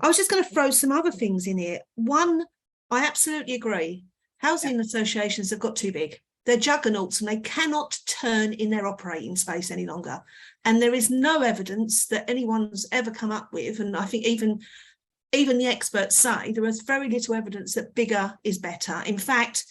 I was just going to throw some other things in here. One, I absolutely agree. Housing associations have got too big. They're juggernauts and they cannot turn in their operating space any longer. And there is no evidence that anyone's ever come up with, and I think even the experts say there is very little evidence that bigger is better. In fact,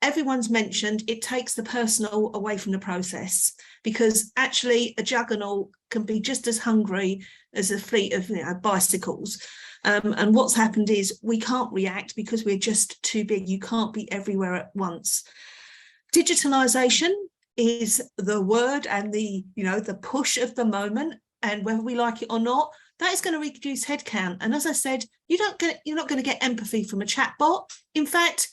everyone's mentioned it takes the personal away from the process, because actually a juggernaut can be just as hungry as a fleet of bicycles. And what's happened is we can't react because we're just too big. You can't be everywhere at once. Digitalisation is the word and the push of the moment, and whether we like it or not, that is going to reduce headcount. And as I said, you're not going to get empathy from a chatbot. In fact,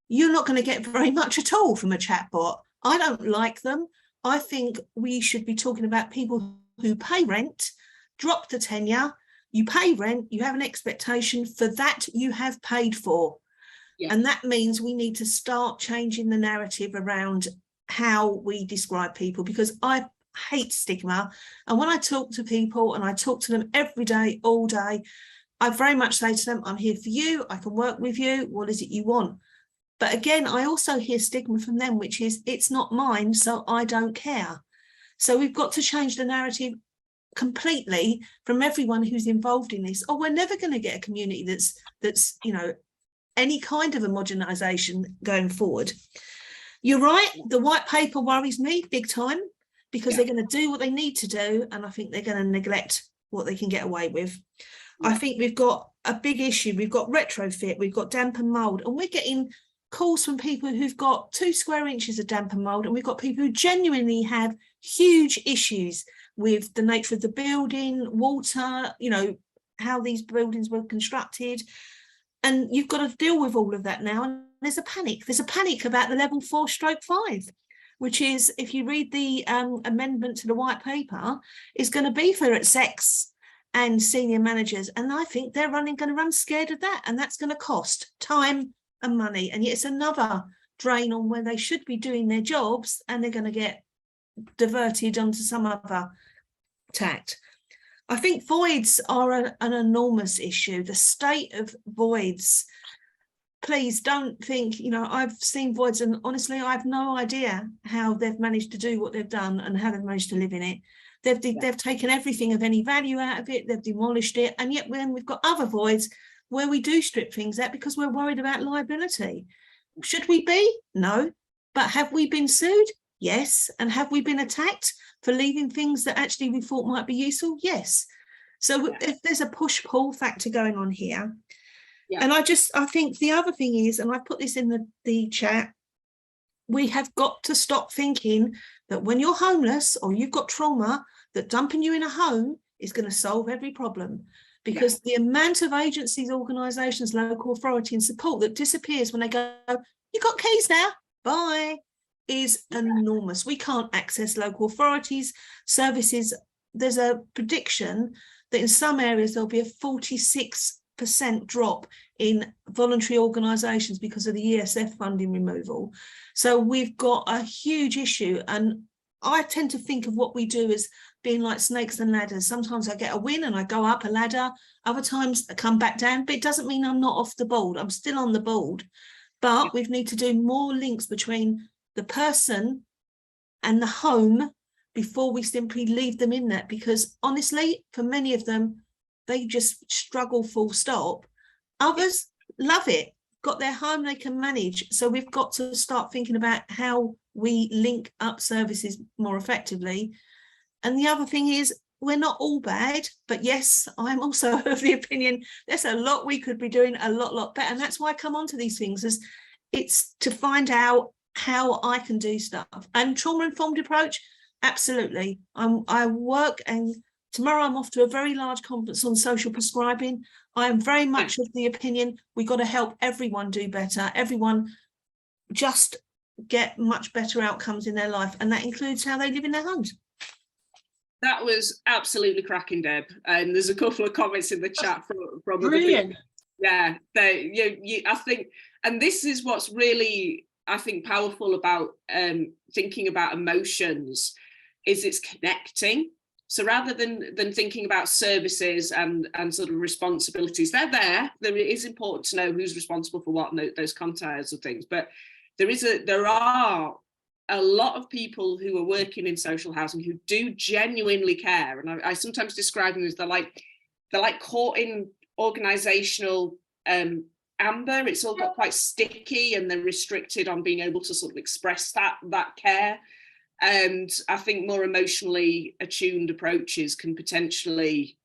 you're not going to get very much at all from a chatbot. I don't like them. I think we should be talking about people who pay rent, drop the tenure. You pay rent, you have an expectation for that you have paid for. Yeah. And that means we need to start changing the narrative around how we describe people, because I hate stigma. And when I talk to people, and I talk to them every day, all day, I very much say to them, I'm here for you, I can work with you, what is it you want? But again, I also hear stigma from them, which is, it's not mine, so I don't care. So we've got to change the narrative completely from everyone who's involved in this, or we're never going to get a community that's any kind of homogenization going forward. You're right, the white paper worries me big time, because they're going to do what they need to do, and I think they're going to neglect what they can get away with. I think we've got a big issue. We've got retrofit, we've got damp and mold, and we're getting calls from people who've got 2 square inches of damp and mold, and we've got people who genuinely have huge issues with the nature of the building, water, how these buildings were constructed. And you've got to deal with all of that now. And there's a panic. There's a panic about the level 4/5, which is, if you read the amendment to the white paper, is going to be for execs and senior managers. And I think they're going to run scared of that. And that's going to cost time and money. And yet it's another drain on where they should be doing their jobs, and they're going to get diverted onto some other tact. I think voids are an enormous issue. The state of voids, please don't think, I've seen voids, and honestly, I have no idea how they've managed to do what they've done and how they've managed to live in it. They've taken everything of any value out of it, they've demolished it, and yet when we've got other voids where we do strip things out because we're worried about liability. Should we be? No. But have we been sued? Yes. And have we been attacked for leaving things that actually we thought might be useful? Yes. So if there's a push-pull factor going on here. And I think the other thing is, and I put this in the chat, we have got to stop thinking that when you're homeless or you've got trauma, that dumping you in a home is going to solve every problem. Because the amount of agencies, organisations, local authority and support that disappears when they go, you got keys now, bye, is enormous. We can't access local authorities, services. There's a prediction that in some areas there'll be a 46% drop in voluntary organisations because of the ESF funding removal. So we've got a huge issue, and I tend to think of what we do as being like snakes and ladders. Sometimes I get a win and I go up a ladder. Other times I come back down, but it doesn't mean I'm not off the board. I'm still on the board, but we need to do more links between the person and the home before we simply leave them in that, because honestly, for many of them, they just struggle full stop. Others love it, got their home they can manage. So we've got to start thinking about how we link up services more effectively. And the other thing is, we're not all bad, but yes, I'm also of the opinion there's a lot we could be doing a lot better. And that's why I come on to these things, is it's to find out how I can do stuff. And trauma-informed approach, absolutely. I work, and tomorrow I'm off to a very large conference on social prescribing. I am very much of the opinion we've got to help everyone do better, everyone just get much better outcomes in their life, and that includes how they live in their homes. That was absolutely cracking, Deb. And there's a couple of comments in the chat from Brilliant. Yeah, I think, and this is what's really, I think, powerful about thinking about emotions, is it's connecting. So rather than thinking about services and sort of responsibilities, they're there. It is important to know who's responsible for what and those contours of things. But there are a lot of people who are working in social housing who do genuinely care, and I sometimes describe them as they're like caught in organisational amber. It's all got quite sticky, and they're restricted on being able to sort of express that care. And I think more emotionally attuned approaches can potentially,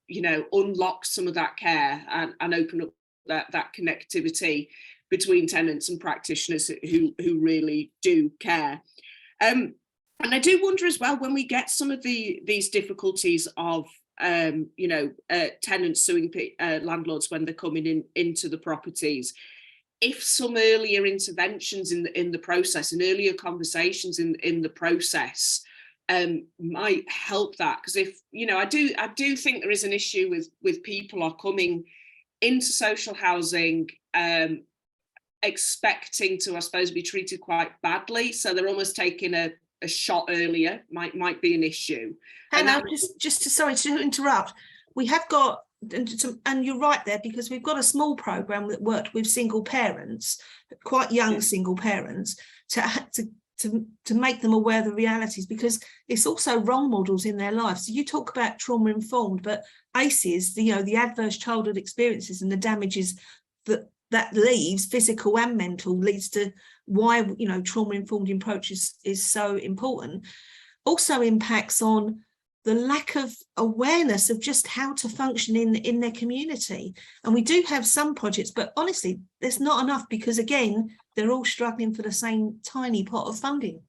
unlock some of that care and open up that connectivity between tenants and practitioners who really do care. And I do wonder as well, when we get some of these difficulties of tenants suing landlords when they're coming into the properties, if some earlier interventions in the process and earlier conversations in the process might help that. Because if I do think there is an issue with people are coming into social housing expecting to, I suppose, be treated quite badly, so they're almost taking a shot earlier might be an issue. Hannah, sorry to interrupt. We have got, and you're right there, because we've got a small program that worked with single parents, quite young single parents, to make them aware of the realities, because it's also role models in their lives. So you talk about trauma informed, but ACEs, the adverse childhood experiences and the damages that leaves, physical and mental, leads to why trauma informed approach is so important. Also impacts on the lack of awareness of just how to function in their community. And we do have some projects, but honestly, there's not enough, because again, they're all struggling for the same tiny pot of funding.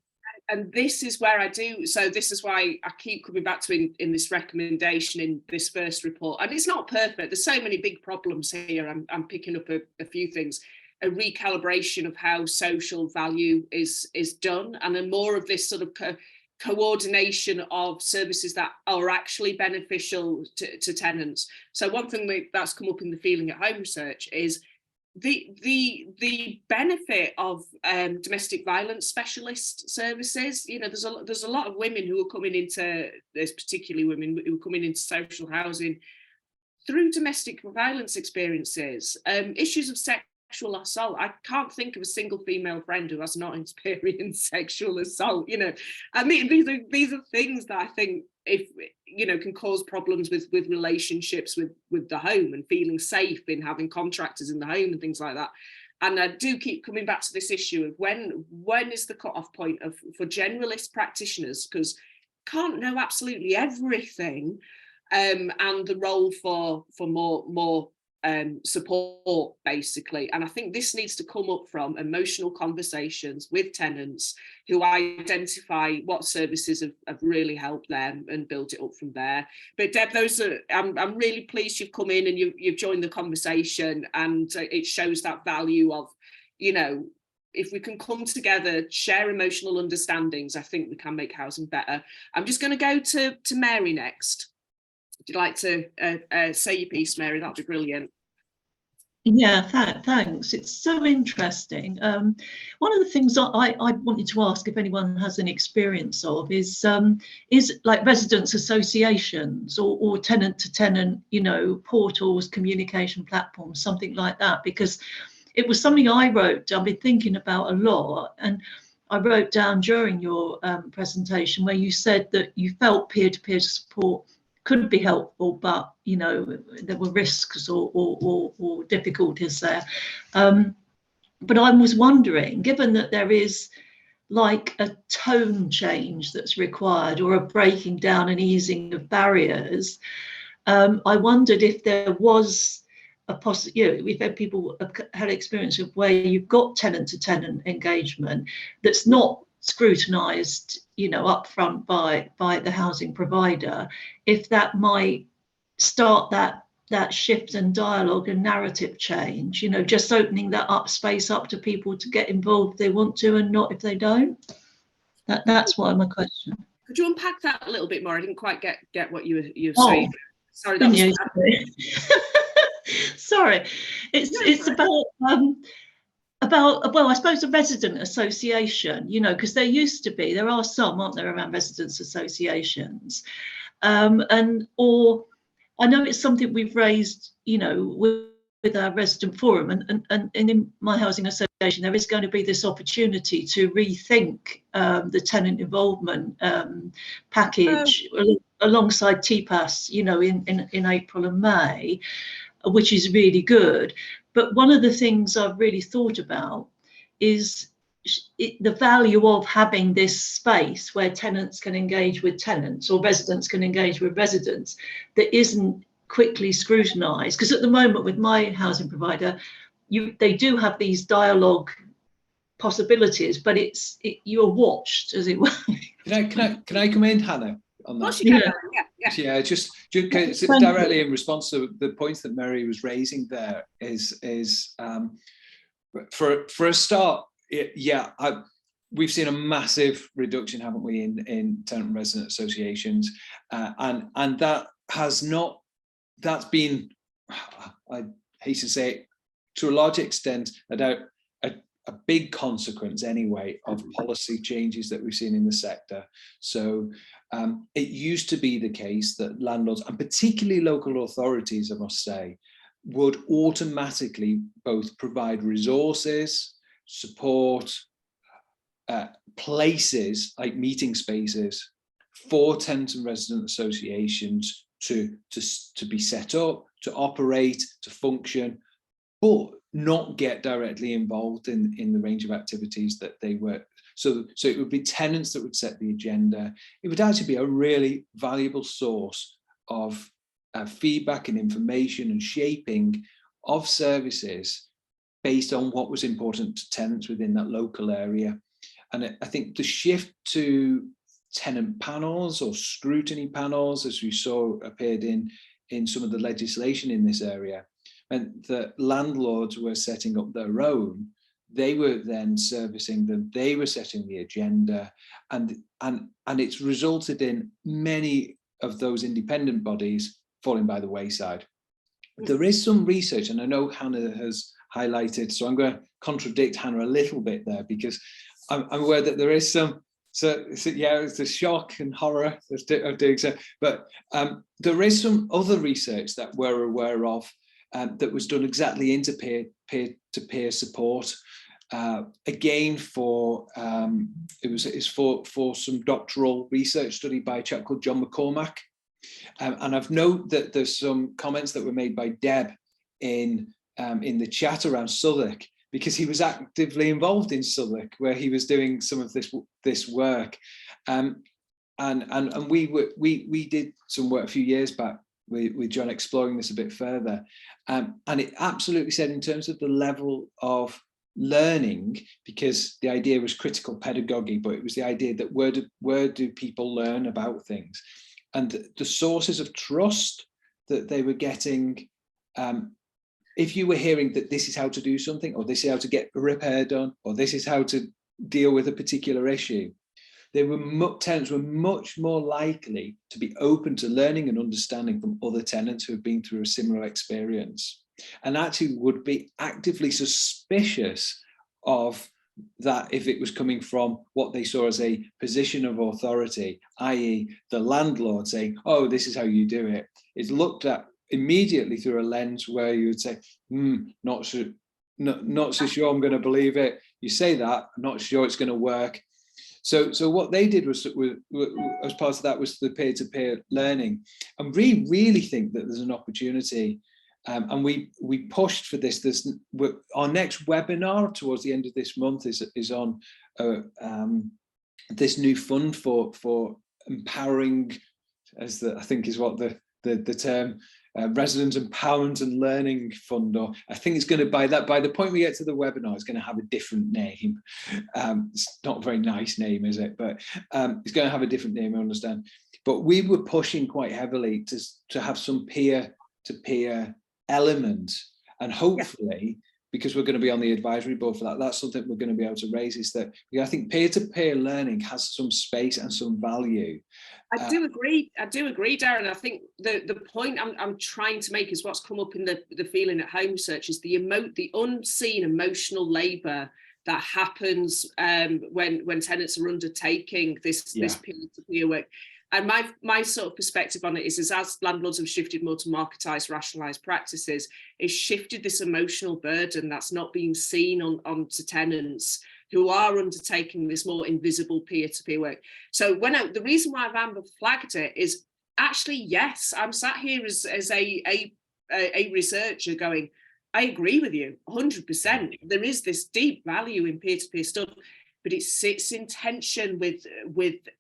And this is where this is why I keep coming back to in this recommendation in this first report. And it's not perfect. There's so many big problems here. I'm picking up a few things. A recalibration of how social value is done, and then more of this sort of coordination of services that are actually beneficial to tenants. So one thing that's come up in the Feeling at Home research is the benefit of domestic violence specialist services. There's a lot of women who are coming into, there's particularly women who are coming into social housing through domestic violence experiences, issues of sexual assault. I can't think of a single female friend who has not experienced sexual assault. I mean, these are things that I think, if can cause problems with relationships with the home, and feeling safe in having contractors in the home and things like that. And I do keep coming back to this issue of when is the cutoff point for generalist practitioners, because can't know absolutely everything, and the role for more support, basically. And I think this needs to come up from emotional conversations with tenants who identify what services have really helped them and build it up from there. But Deb, I'm really pleased you've come in and you've joined the conversation, and it shows that value of, if we can come together, share emotional understandings, I think we can make housing better. I'm just going to go to Mary next. Would you like to say your piece, Mary? That'd be brilliant. Yeah, thanks. It's so interesting. One of the things I wanted to ask, if anyone has any experience of, is like residents associations or tenant to tenant, you know, portals, communication platforms, something like that, because it was something I've been thinking about a lot, and I wrote down during your presentation where you said that you felt peer-to-peer support could be helpful, but you know there were risks or difficulties there. But I was wondering, given that there is like a tone change that's required or a breaking down and easing of barriers, I wondered if there was a possibility, if people have had experience of where you've got tenant to tenant engagement that's not scrutinised, you know, upfront by the housing provider, if that might start that shift and dialogue and narrative change, you know, just opening that up space up to people to get involved if they want to and not if they don't. That's why my question. Could you unpack that a little bit more? I didn't quite get what you were saying. Sorry, that was sorry. It's about, well, I suppose a resident association, you know, because there are some, aren't there, around residents associations, or I know it's something we've raised, you know, with our resident forum, and in my housing association there is going to be this opportunity to rethink the tenant involvement package alongside TPAS, you know, in April and May, which is really good. But one of the things I've really thought about is the value of having this space where tenants can engage with tenants or residents can engage with residents that isn't quickly scrutinised. Because at the moment with my housing provider, they do have these dialogue possibilities, but you're watched, as it were. Can I come in, Hannah, on that? Yeah, just directly in response to the points that Mary was raising there is for a start, we've seen a massive reduction, haven't we, in tenant and resident associations, and that's been, I hate to say it, to a large extent, a big consequence anyway of policy changes that we've seen in the sector. So it used to be the case that landlords, and particularly local authorities, I must say, would automatically both provide resources, support, places like meeting spaces for tenant and resident associations to be set up, to operate, to function, but not get directly involved in the range of activities that they were. So it would be tenants that would set the agenda. It would actually be a really valuable source of feedback and information and shaping of services based on what was important to tenants within that local area. And I think the shift to tenant panels or scrutiny panels, as we saw appeared in some of the legislation in this area, meant that landlords were setting up their own. They were then servicing them. They were setting the agenda, and it's resulted in many of those independent bodies falling by the wayside. There is some research, and I know Hannah has highlighted, so I'm going to contradict Hannah a little bit there, because I'm aware that there is some. So yeah, it's the shock and horror of doing so. But there is some other research that we're aware of that was done exactly into peer-to-peer support. Again, it's for some doctoral research study by a chap called John McCormack. And I've noted that there's some comments that were made by Deb in the chat around Southwark, because he was actively involved in Southwark, where he was doing some of this work. And we did some work a few years back with John exploring this a bit further. And it absolutely said, in terms of the level of learning, because the idea was critical pedagogy, but it was the idea that where do people learn about things, and the sources of trust that they were getting. If you were hearing that this is how to do something, or this is how to get a repair done, or this is how to deal with a particular issue, tenants were much more likely to be open to learning and understanding from other tenants who have been through a similar experience. and actually would be actively suspicious of that if it was coming from what they saw as a position of authority, i.e. the landlord saying, oh, this is how you do it. It's looked at immediately through a lens where you would say, not so sure I'm going to believe it. You say that, I'm not sure it's going to work. So what they did was as part of that was the peer-to-peer learning, and we really think that there's an opportunity. And we pushed for this. Our next webinar towards the end of this month is on this new fund for empowering, as I think is what the term resident empowerment and learning fund, or I think it's going to, by the point we get to the webinar, it's going to have a different name. It's not a very nice name, is it? But it's going to have a different name, I understand. But we were pushing quite heavily to have some peer-to-peer element, and hopefully, because we're going to be on the advisory board for that, that's something we're going to be able to raise, is that I think peer-to-peer learning has some space and some value. I do agree, Darren. I think the point I'm trying to make is what's come up in the feeling at home research is the unseen emotional labour that happens when tenants are undertaking this peer-to-peer work. And my sort of perspective on it is as landlords have shifted more to marketised, rationalised practices, it's shifted this emotional burden that's not being seen onto tenants who are undertaking this more invisible peer-to-peer work. So the reason why I've amber flagged it is actually, yes, I'm sat here as a researcher going, I agree with you 100%. There is this deep value in peer-to-peer stuff, but it sits in tension with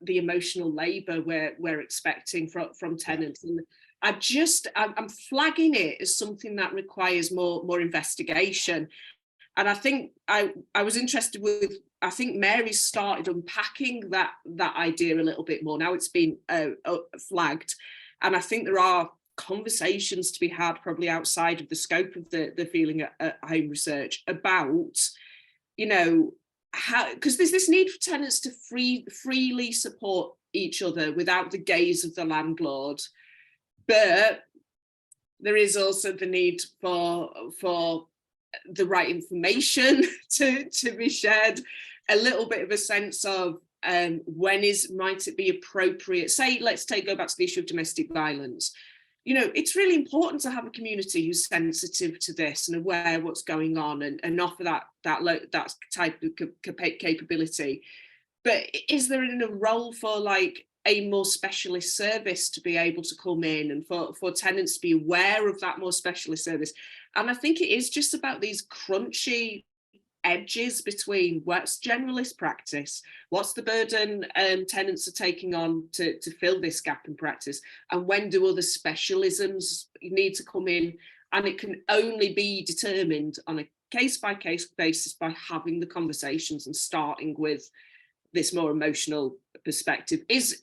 the emotional labour we're expecting from tenants. And I'm flagging it as something that requires more investigation. And I think I was interested with, I think Mary's started unpacking that idea a little bit more. Now it's been flagged. And I think there are conversations to be had probably outside of the scope of the feeling at home research about, how, because there's this need for tenants to freely support each other without the gaze of the landlord, but there is also the need for the right information to be shared, a little bit of a sense of when might it be appropriate. Say, let's go back to the issue of domestic violence. It's really important to have a community who's sensitive to this and aware of what's going on and offer that type of capability. But is there a role for like a more specialist service to be able to come in and for tenants to be aware of that more specialist service? And I think it is just about these crunchy edges between what's generalist practice, what's the burden tenants are taking on to fill this gap in practice, and when do other specialisms need to come in, and it can only be determined on a case-by-case basis by having the conversations and starting with this more emotional perspective is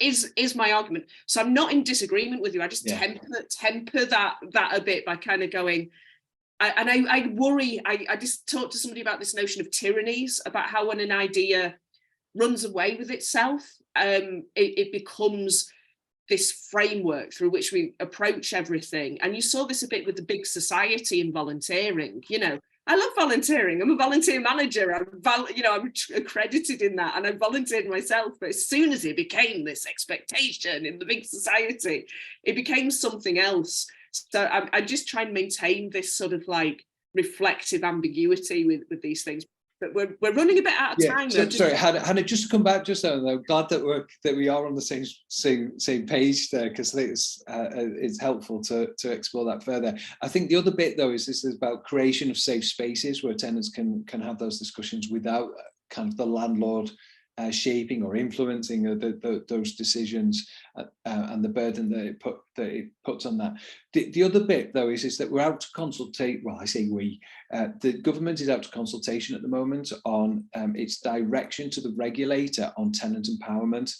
my argument. So I'm not in disagreement with you, I just temper that a bit by kind of going, I worry, I just talked to somebody about this notion of tyrannies, about how when an idea runs away with itself, it becomes this framework through which we approach everything. And you saw this a bit with the big society and volunteering. I love volunteering. I'm a volunteer manager. I'm accredited in that, and I volunteered myself. But as soon as it became this expectation in the big society, it became something else. So I just try and maintain this sort of like reflective ambiguity with these things. But we're running a bit out of time. Sorry, Hannah, just to come back just now, I'm glad that we are on the same page there, because I think it's helpful to explore that further. I think the other bit though is about creation of safe spaces where tenants can have those discussions without kind of the landlord shaping or influencing those decisions and the burden that it puts on that. The other bit though is that we're out to consultate. Well, I say we. The government is out to consultation at the moment on its direction to the regulator on tenant empowerment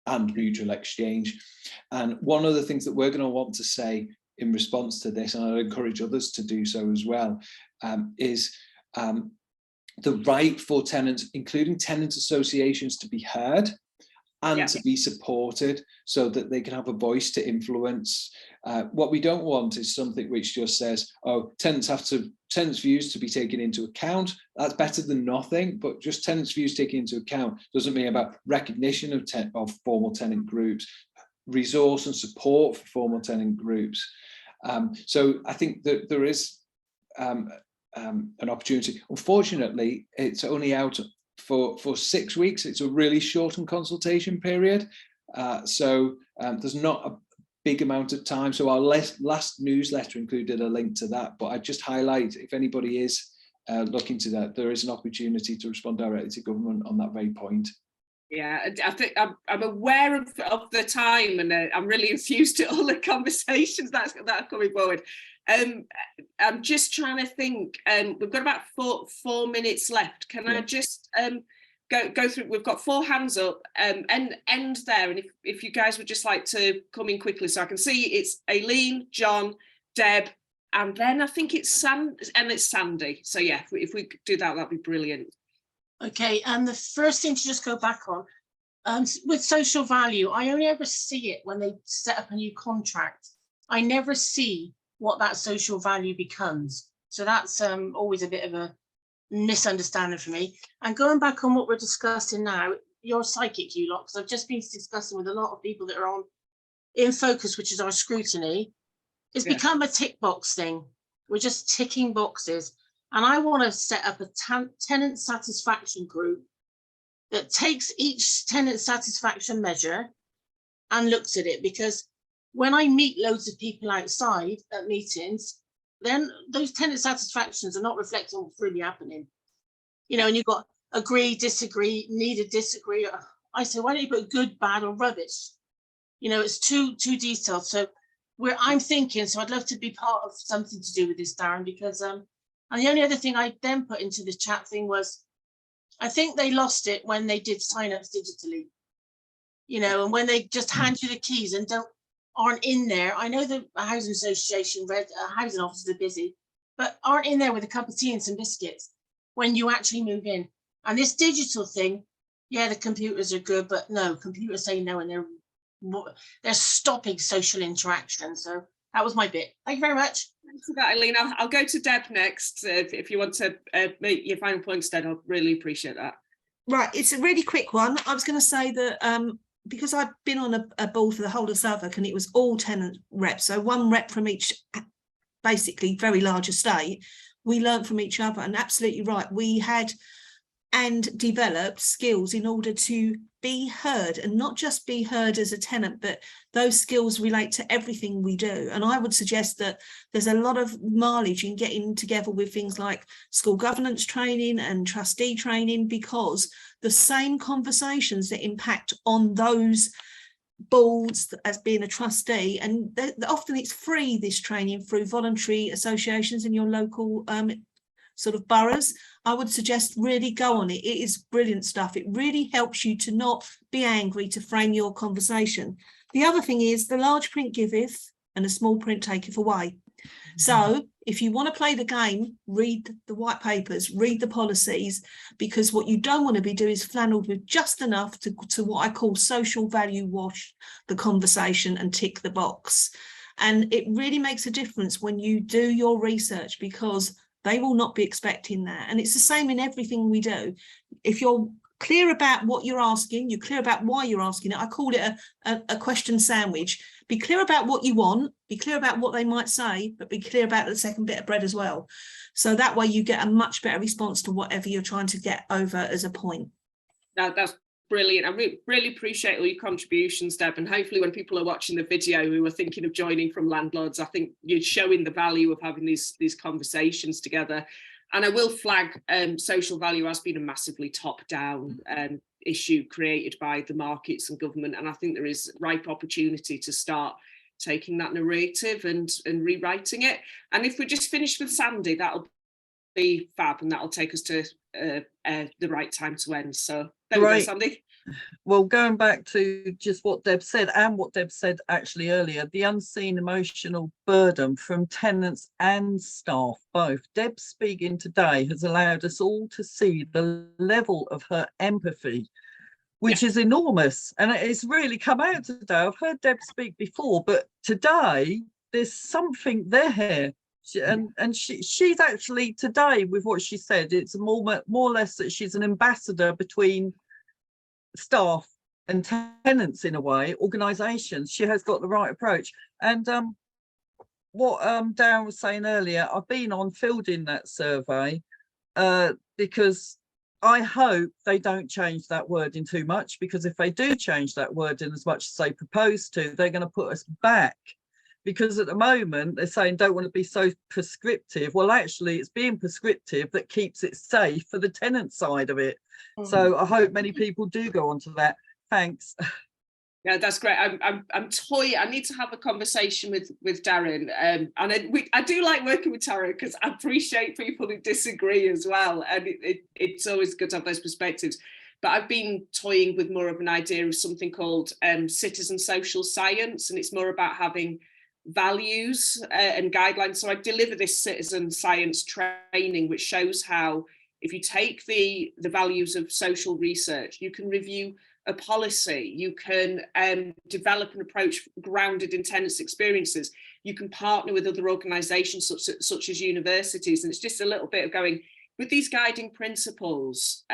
and mutual exchange. And one of the things that we're going to want to say in response to this, and I'd encourage others to do so as well, is the right for tenants, including tenant associations, to be heard and Yeah. to be supported so that they can have a voice to influence. What we don't want is something which just says, oh, tenants views to be taken into account. That's better than nothing, but just tenants views taken into account doesn't mean about recognition of formal tenant groups, resource and support for formal tenant groups. So I think that there is an opportunity. Unfortunately, it's only out for 6 weeks. It's a really shortened consultation period. So there's not a big amount of time. So our last newsletter included a link to that, but I just highlight, if anybody is looking to that, there is an opportunity to respond directly to government on that very point. Yeah, I think I'm aware of the time, and I'm really enthused at all the conversations that are coming forward. I'm just trying to think. We've got about four minutes left. Can I just go through? We've got 4 hands up, and end there. And if you guys would just like to come in quickly, so I can see it's Aileen, John, Deb, and then I think it's Sandy. So yeah, if we could do that, that'd be brilliant. Okay, and the first thing to just go back on, with social value, I only ever see it when they set up a new contract. I never see what that social value becomes. So that's always a bit of a misunderstanding for me. And going back on what we're discussing now, you're psychic, you lot, because I've just been discussing with a lot of people that are on in focus, which is our scrutiny. It's become a tick box thing. We're just ticking boxes. And I want to set up a tenant satisfaction group that takes each tenant satisfaction measure and looks at it. Because when I meet loads of people outside at meetings, then those tenant satisfactions are not reflecting what's really happening. You know, and you've got agree, disagree, needed, disagree. I say, why don't you put good, bad, or rubbish? You know, it's too detailed. So I'm thinking, so I'd love to be part of something to do with this, Darren, because and the only other thing I then put into the chat thing was, I think they lost it when they did sign-ups digitally, you know, and when they just hand you the keys and aren't in there. I know the housing association, housing officers are busy, but aren't in there with a cup of tea and some biscuits when you actually move in. And this digital thing, yeah, the computers are good, but no, computers say no, and they're stopping social interaction. So that was my bit. Thank you very much. Thanks for that, Aileen. I'll go to Deb next. If you want to make your final points, Deb, I'll really appreciate that. Right, it's a really quick one. I was going to say that because I've been on a board for the whole of Southwark, and it was all tenant reps, so one rep from each basically very large estate, we learned from each other. And absolutely right, we had and developed skills in order to be heard, and not just be heard as a tenant, but those skills relate to everything we do. And I would suggest that there's a lot of mileage in getting together with things like school governance training and trustee training, because the same conversations that impact on those boards as being a trustee, and often it's free, this training, through voluntary associations in your local sort of boroughs. I would suggest really go on it. It is brilliant stuff. It really helps you to not be angry, to frame your conversation. The other thing is, the large print giveth and the small print taketh away. So if you want to play the game, read the white papers, read the policies, because what you don't want to be doing is flannelled with just enough to what I call social value wash the conversation and tick the box. And it really makes a difference when you do your research, because they will not be expecting that. And it's the same in everything we do. If you're clear about what you're asking, you're clear about why you're asking it. I call it a question sandwich. Be clear about what you want, be clear about what they might say, but be clear about the second bit of bread as well. So that way you get a much better response to whatever you're trying to get over as a point. That's brilliant. I really appreciate all your contributions, Deb, and hopefully when people are watching the video who are thinking of joining from landlords, I think you're showing the value of having these conversations together. And I will flag social value as being a massively top-down issue created by the markets and government, and I think there is ripe opportunity to start taking that narrative and rewriting it. And if we just finish with Sandy, that'll be fab, and that'll take us to the right time to end. So there we go, Sandy. Well, going back to just what Deb said, and what Deb said actually earlier, the unseen emotional burden from tenants and staff both. Deb speaking today has allowed us all to see the level of her empathy which is enormous. And it's really come out today. I've heard Deb speak before, but today there's something there. She's actually today, with what she said, it's more or less that she's an ambassador between staff and tenants, in a way, organisations. She has got the right approach. And what Darren was saying earlier, I've been on fielding that survey because I hope they don't change that wording too much, because if they do change that wording as much as they propose to, they're going to put us back. Because at the moment they're saying don't want to be so prescriptive. Well, actually, it's being prescriptive that keeps it safe for the tenant side of it. So I hope many people do go onto that. Thanks. Yeah, that's great. I'm toying. I need to have a conversation with Darren, and I do like working with Tara, because I appreciate people who disagree as well, and it's always good to have those perspectives. But I've been toying with more of an idea of something called citizen social science, and it's more about having values and guidelines. So I deliver this citizen science training, which shows how if you take the values of social research, you can review a policy, you can develop an approach grounded in tenants' experiences, you can partner with other organisations such as universities, and it's just a little bit of going, with these guiding principles,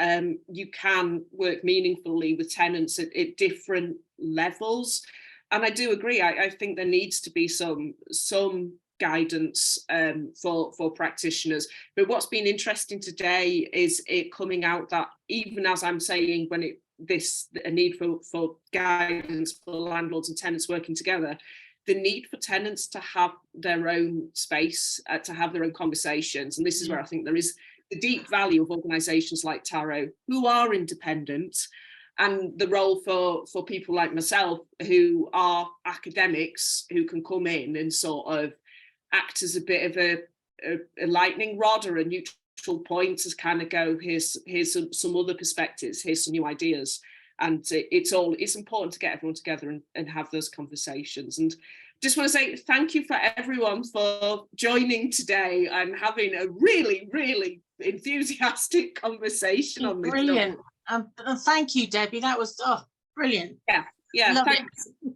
you can work meaningfully with tenants at different levels. And I do agree, I think there needs to be some guidance for practitioners. But what's been interesting today is it coming out that even as I'm saying, when a need for guidance for landlords and tenants working together, the need for tenants to have their own space, to have their own conversations. And this is where I think there is the deep value of organisations like Taro, who are independent, and the role for people like myself who are academics, who can come in and sort of act as a bit of a lightning rod or a neutral point, to kind of go, here's some other perspectives, here's some new ideas. And it's important to get everyone together and have those conversations. And just want to say thank you for everyone for joining today and having a really, really enthusiastic conversation on this. Brilliant. And thank you, Debbie. That was brilliant. Yeah.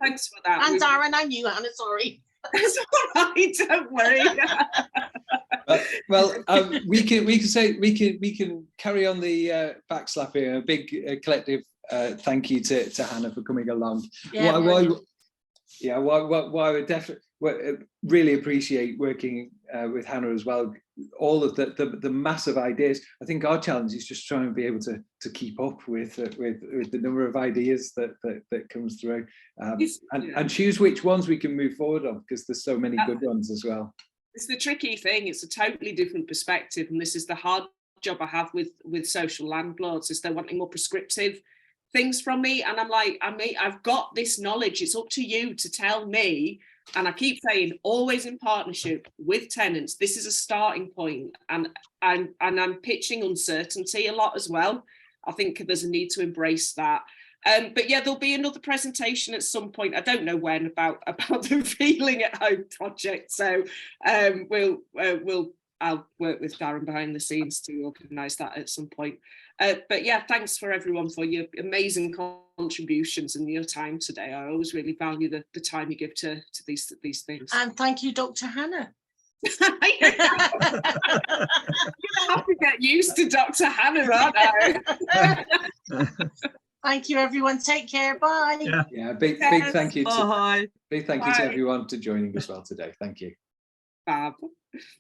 Thanks for that. And Darren and you, Hannah. Sorry. That's all right. Don't worry. We can carry on the backslapping. A big collective thank you to Hannah for coming along. Yeah, why we definitely really appreciate working with Hannah as well. All of the massive ideas. I think our challenge is just trying to be able to keep up with the number of ideas that comes through, and choose which ones we can move forward on, because there's so many good ones as well. It's the tricky thing. It's a totally different perspective, and this is the hard job I have with social landlords, is they're wanting more prescriptive things from me, and I'm like, I've got this knowledge. It's up to you to tell me. And I keep saying, always in partnership with tenants. This is a starting point, and I'm pitching uncertainty a lot as well. I think there's a need to embrace that. But yeah, there'll be another presentation at some point. I don't know when, about the Feeling at Home project. So I'll work with Darren behind the scenes to organise that at some point. But yeah, thanks for everyone for your amazing contributions and your time today. I always really value the time you give to these things. And thank you, Dr. Hannah. You're gonna have to get used to Dr. Hannah, aren't I? Thank you, everyone. Take care. Bye. Yeah, big thank you. Bye. Big thank you to everyone to joining as well today. Thank you. Fab.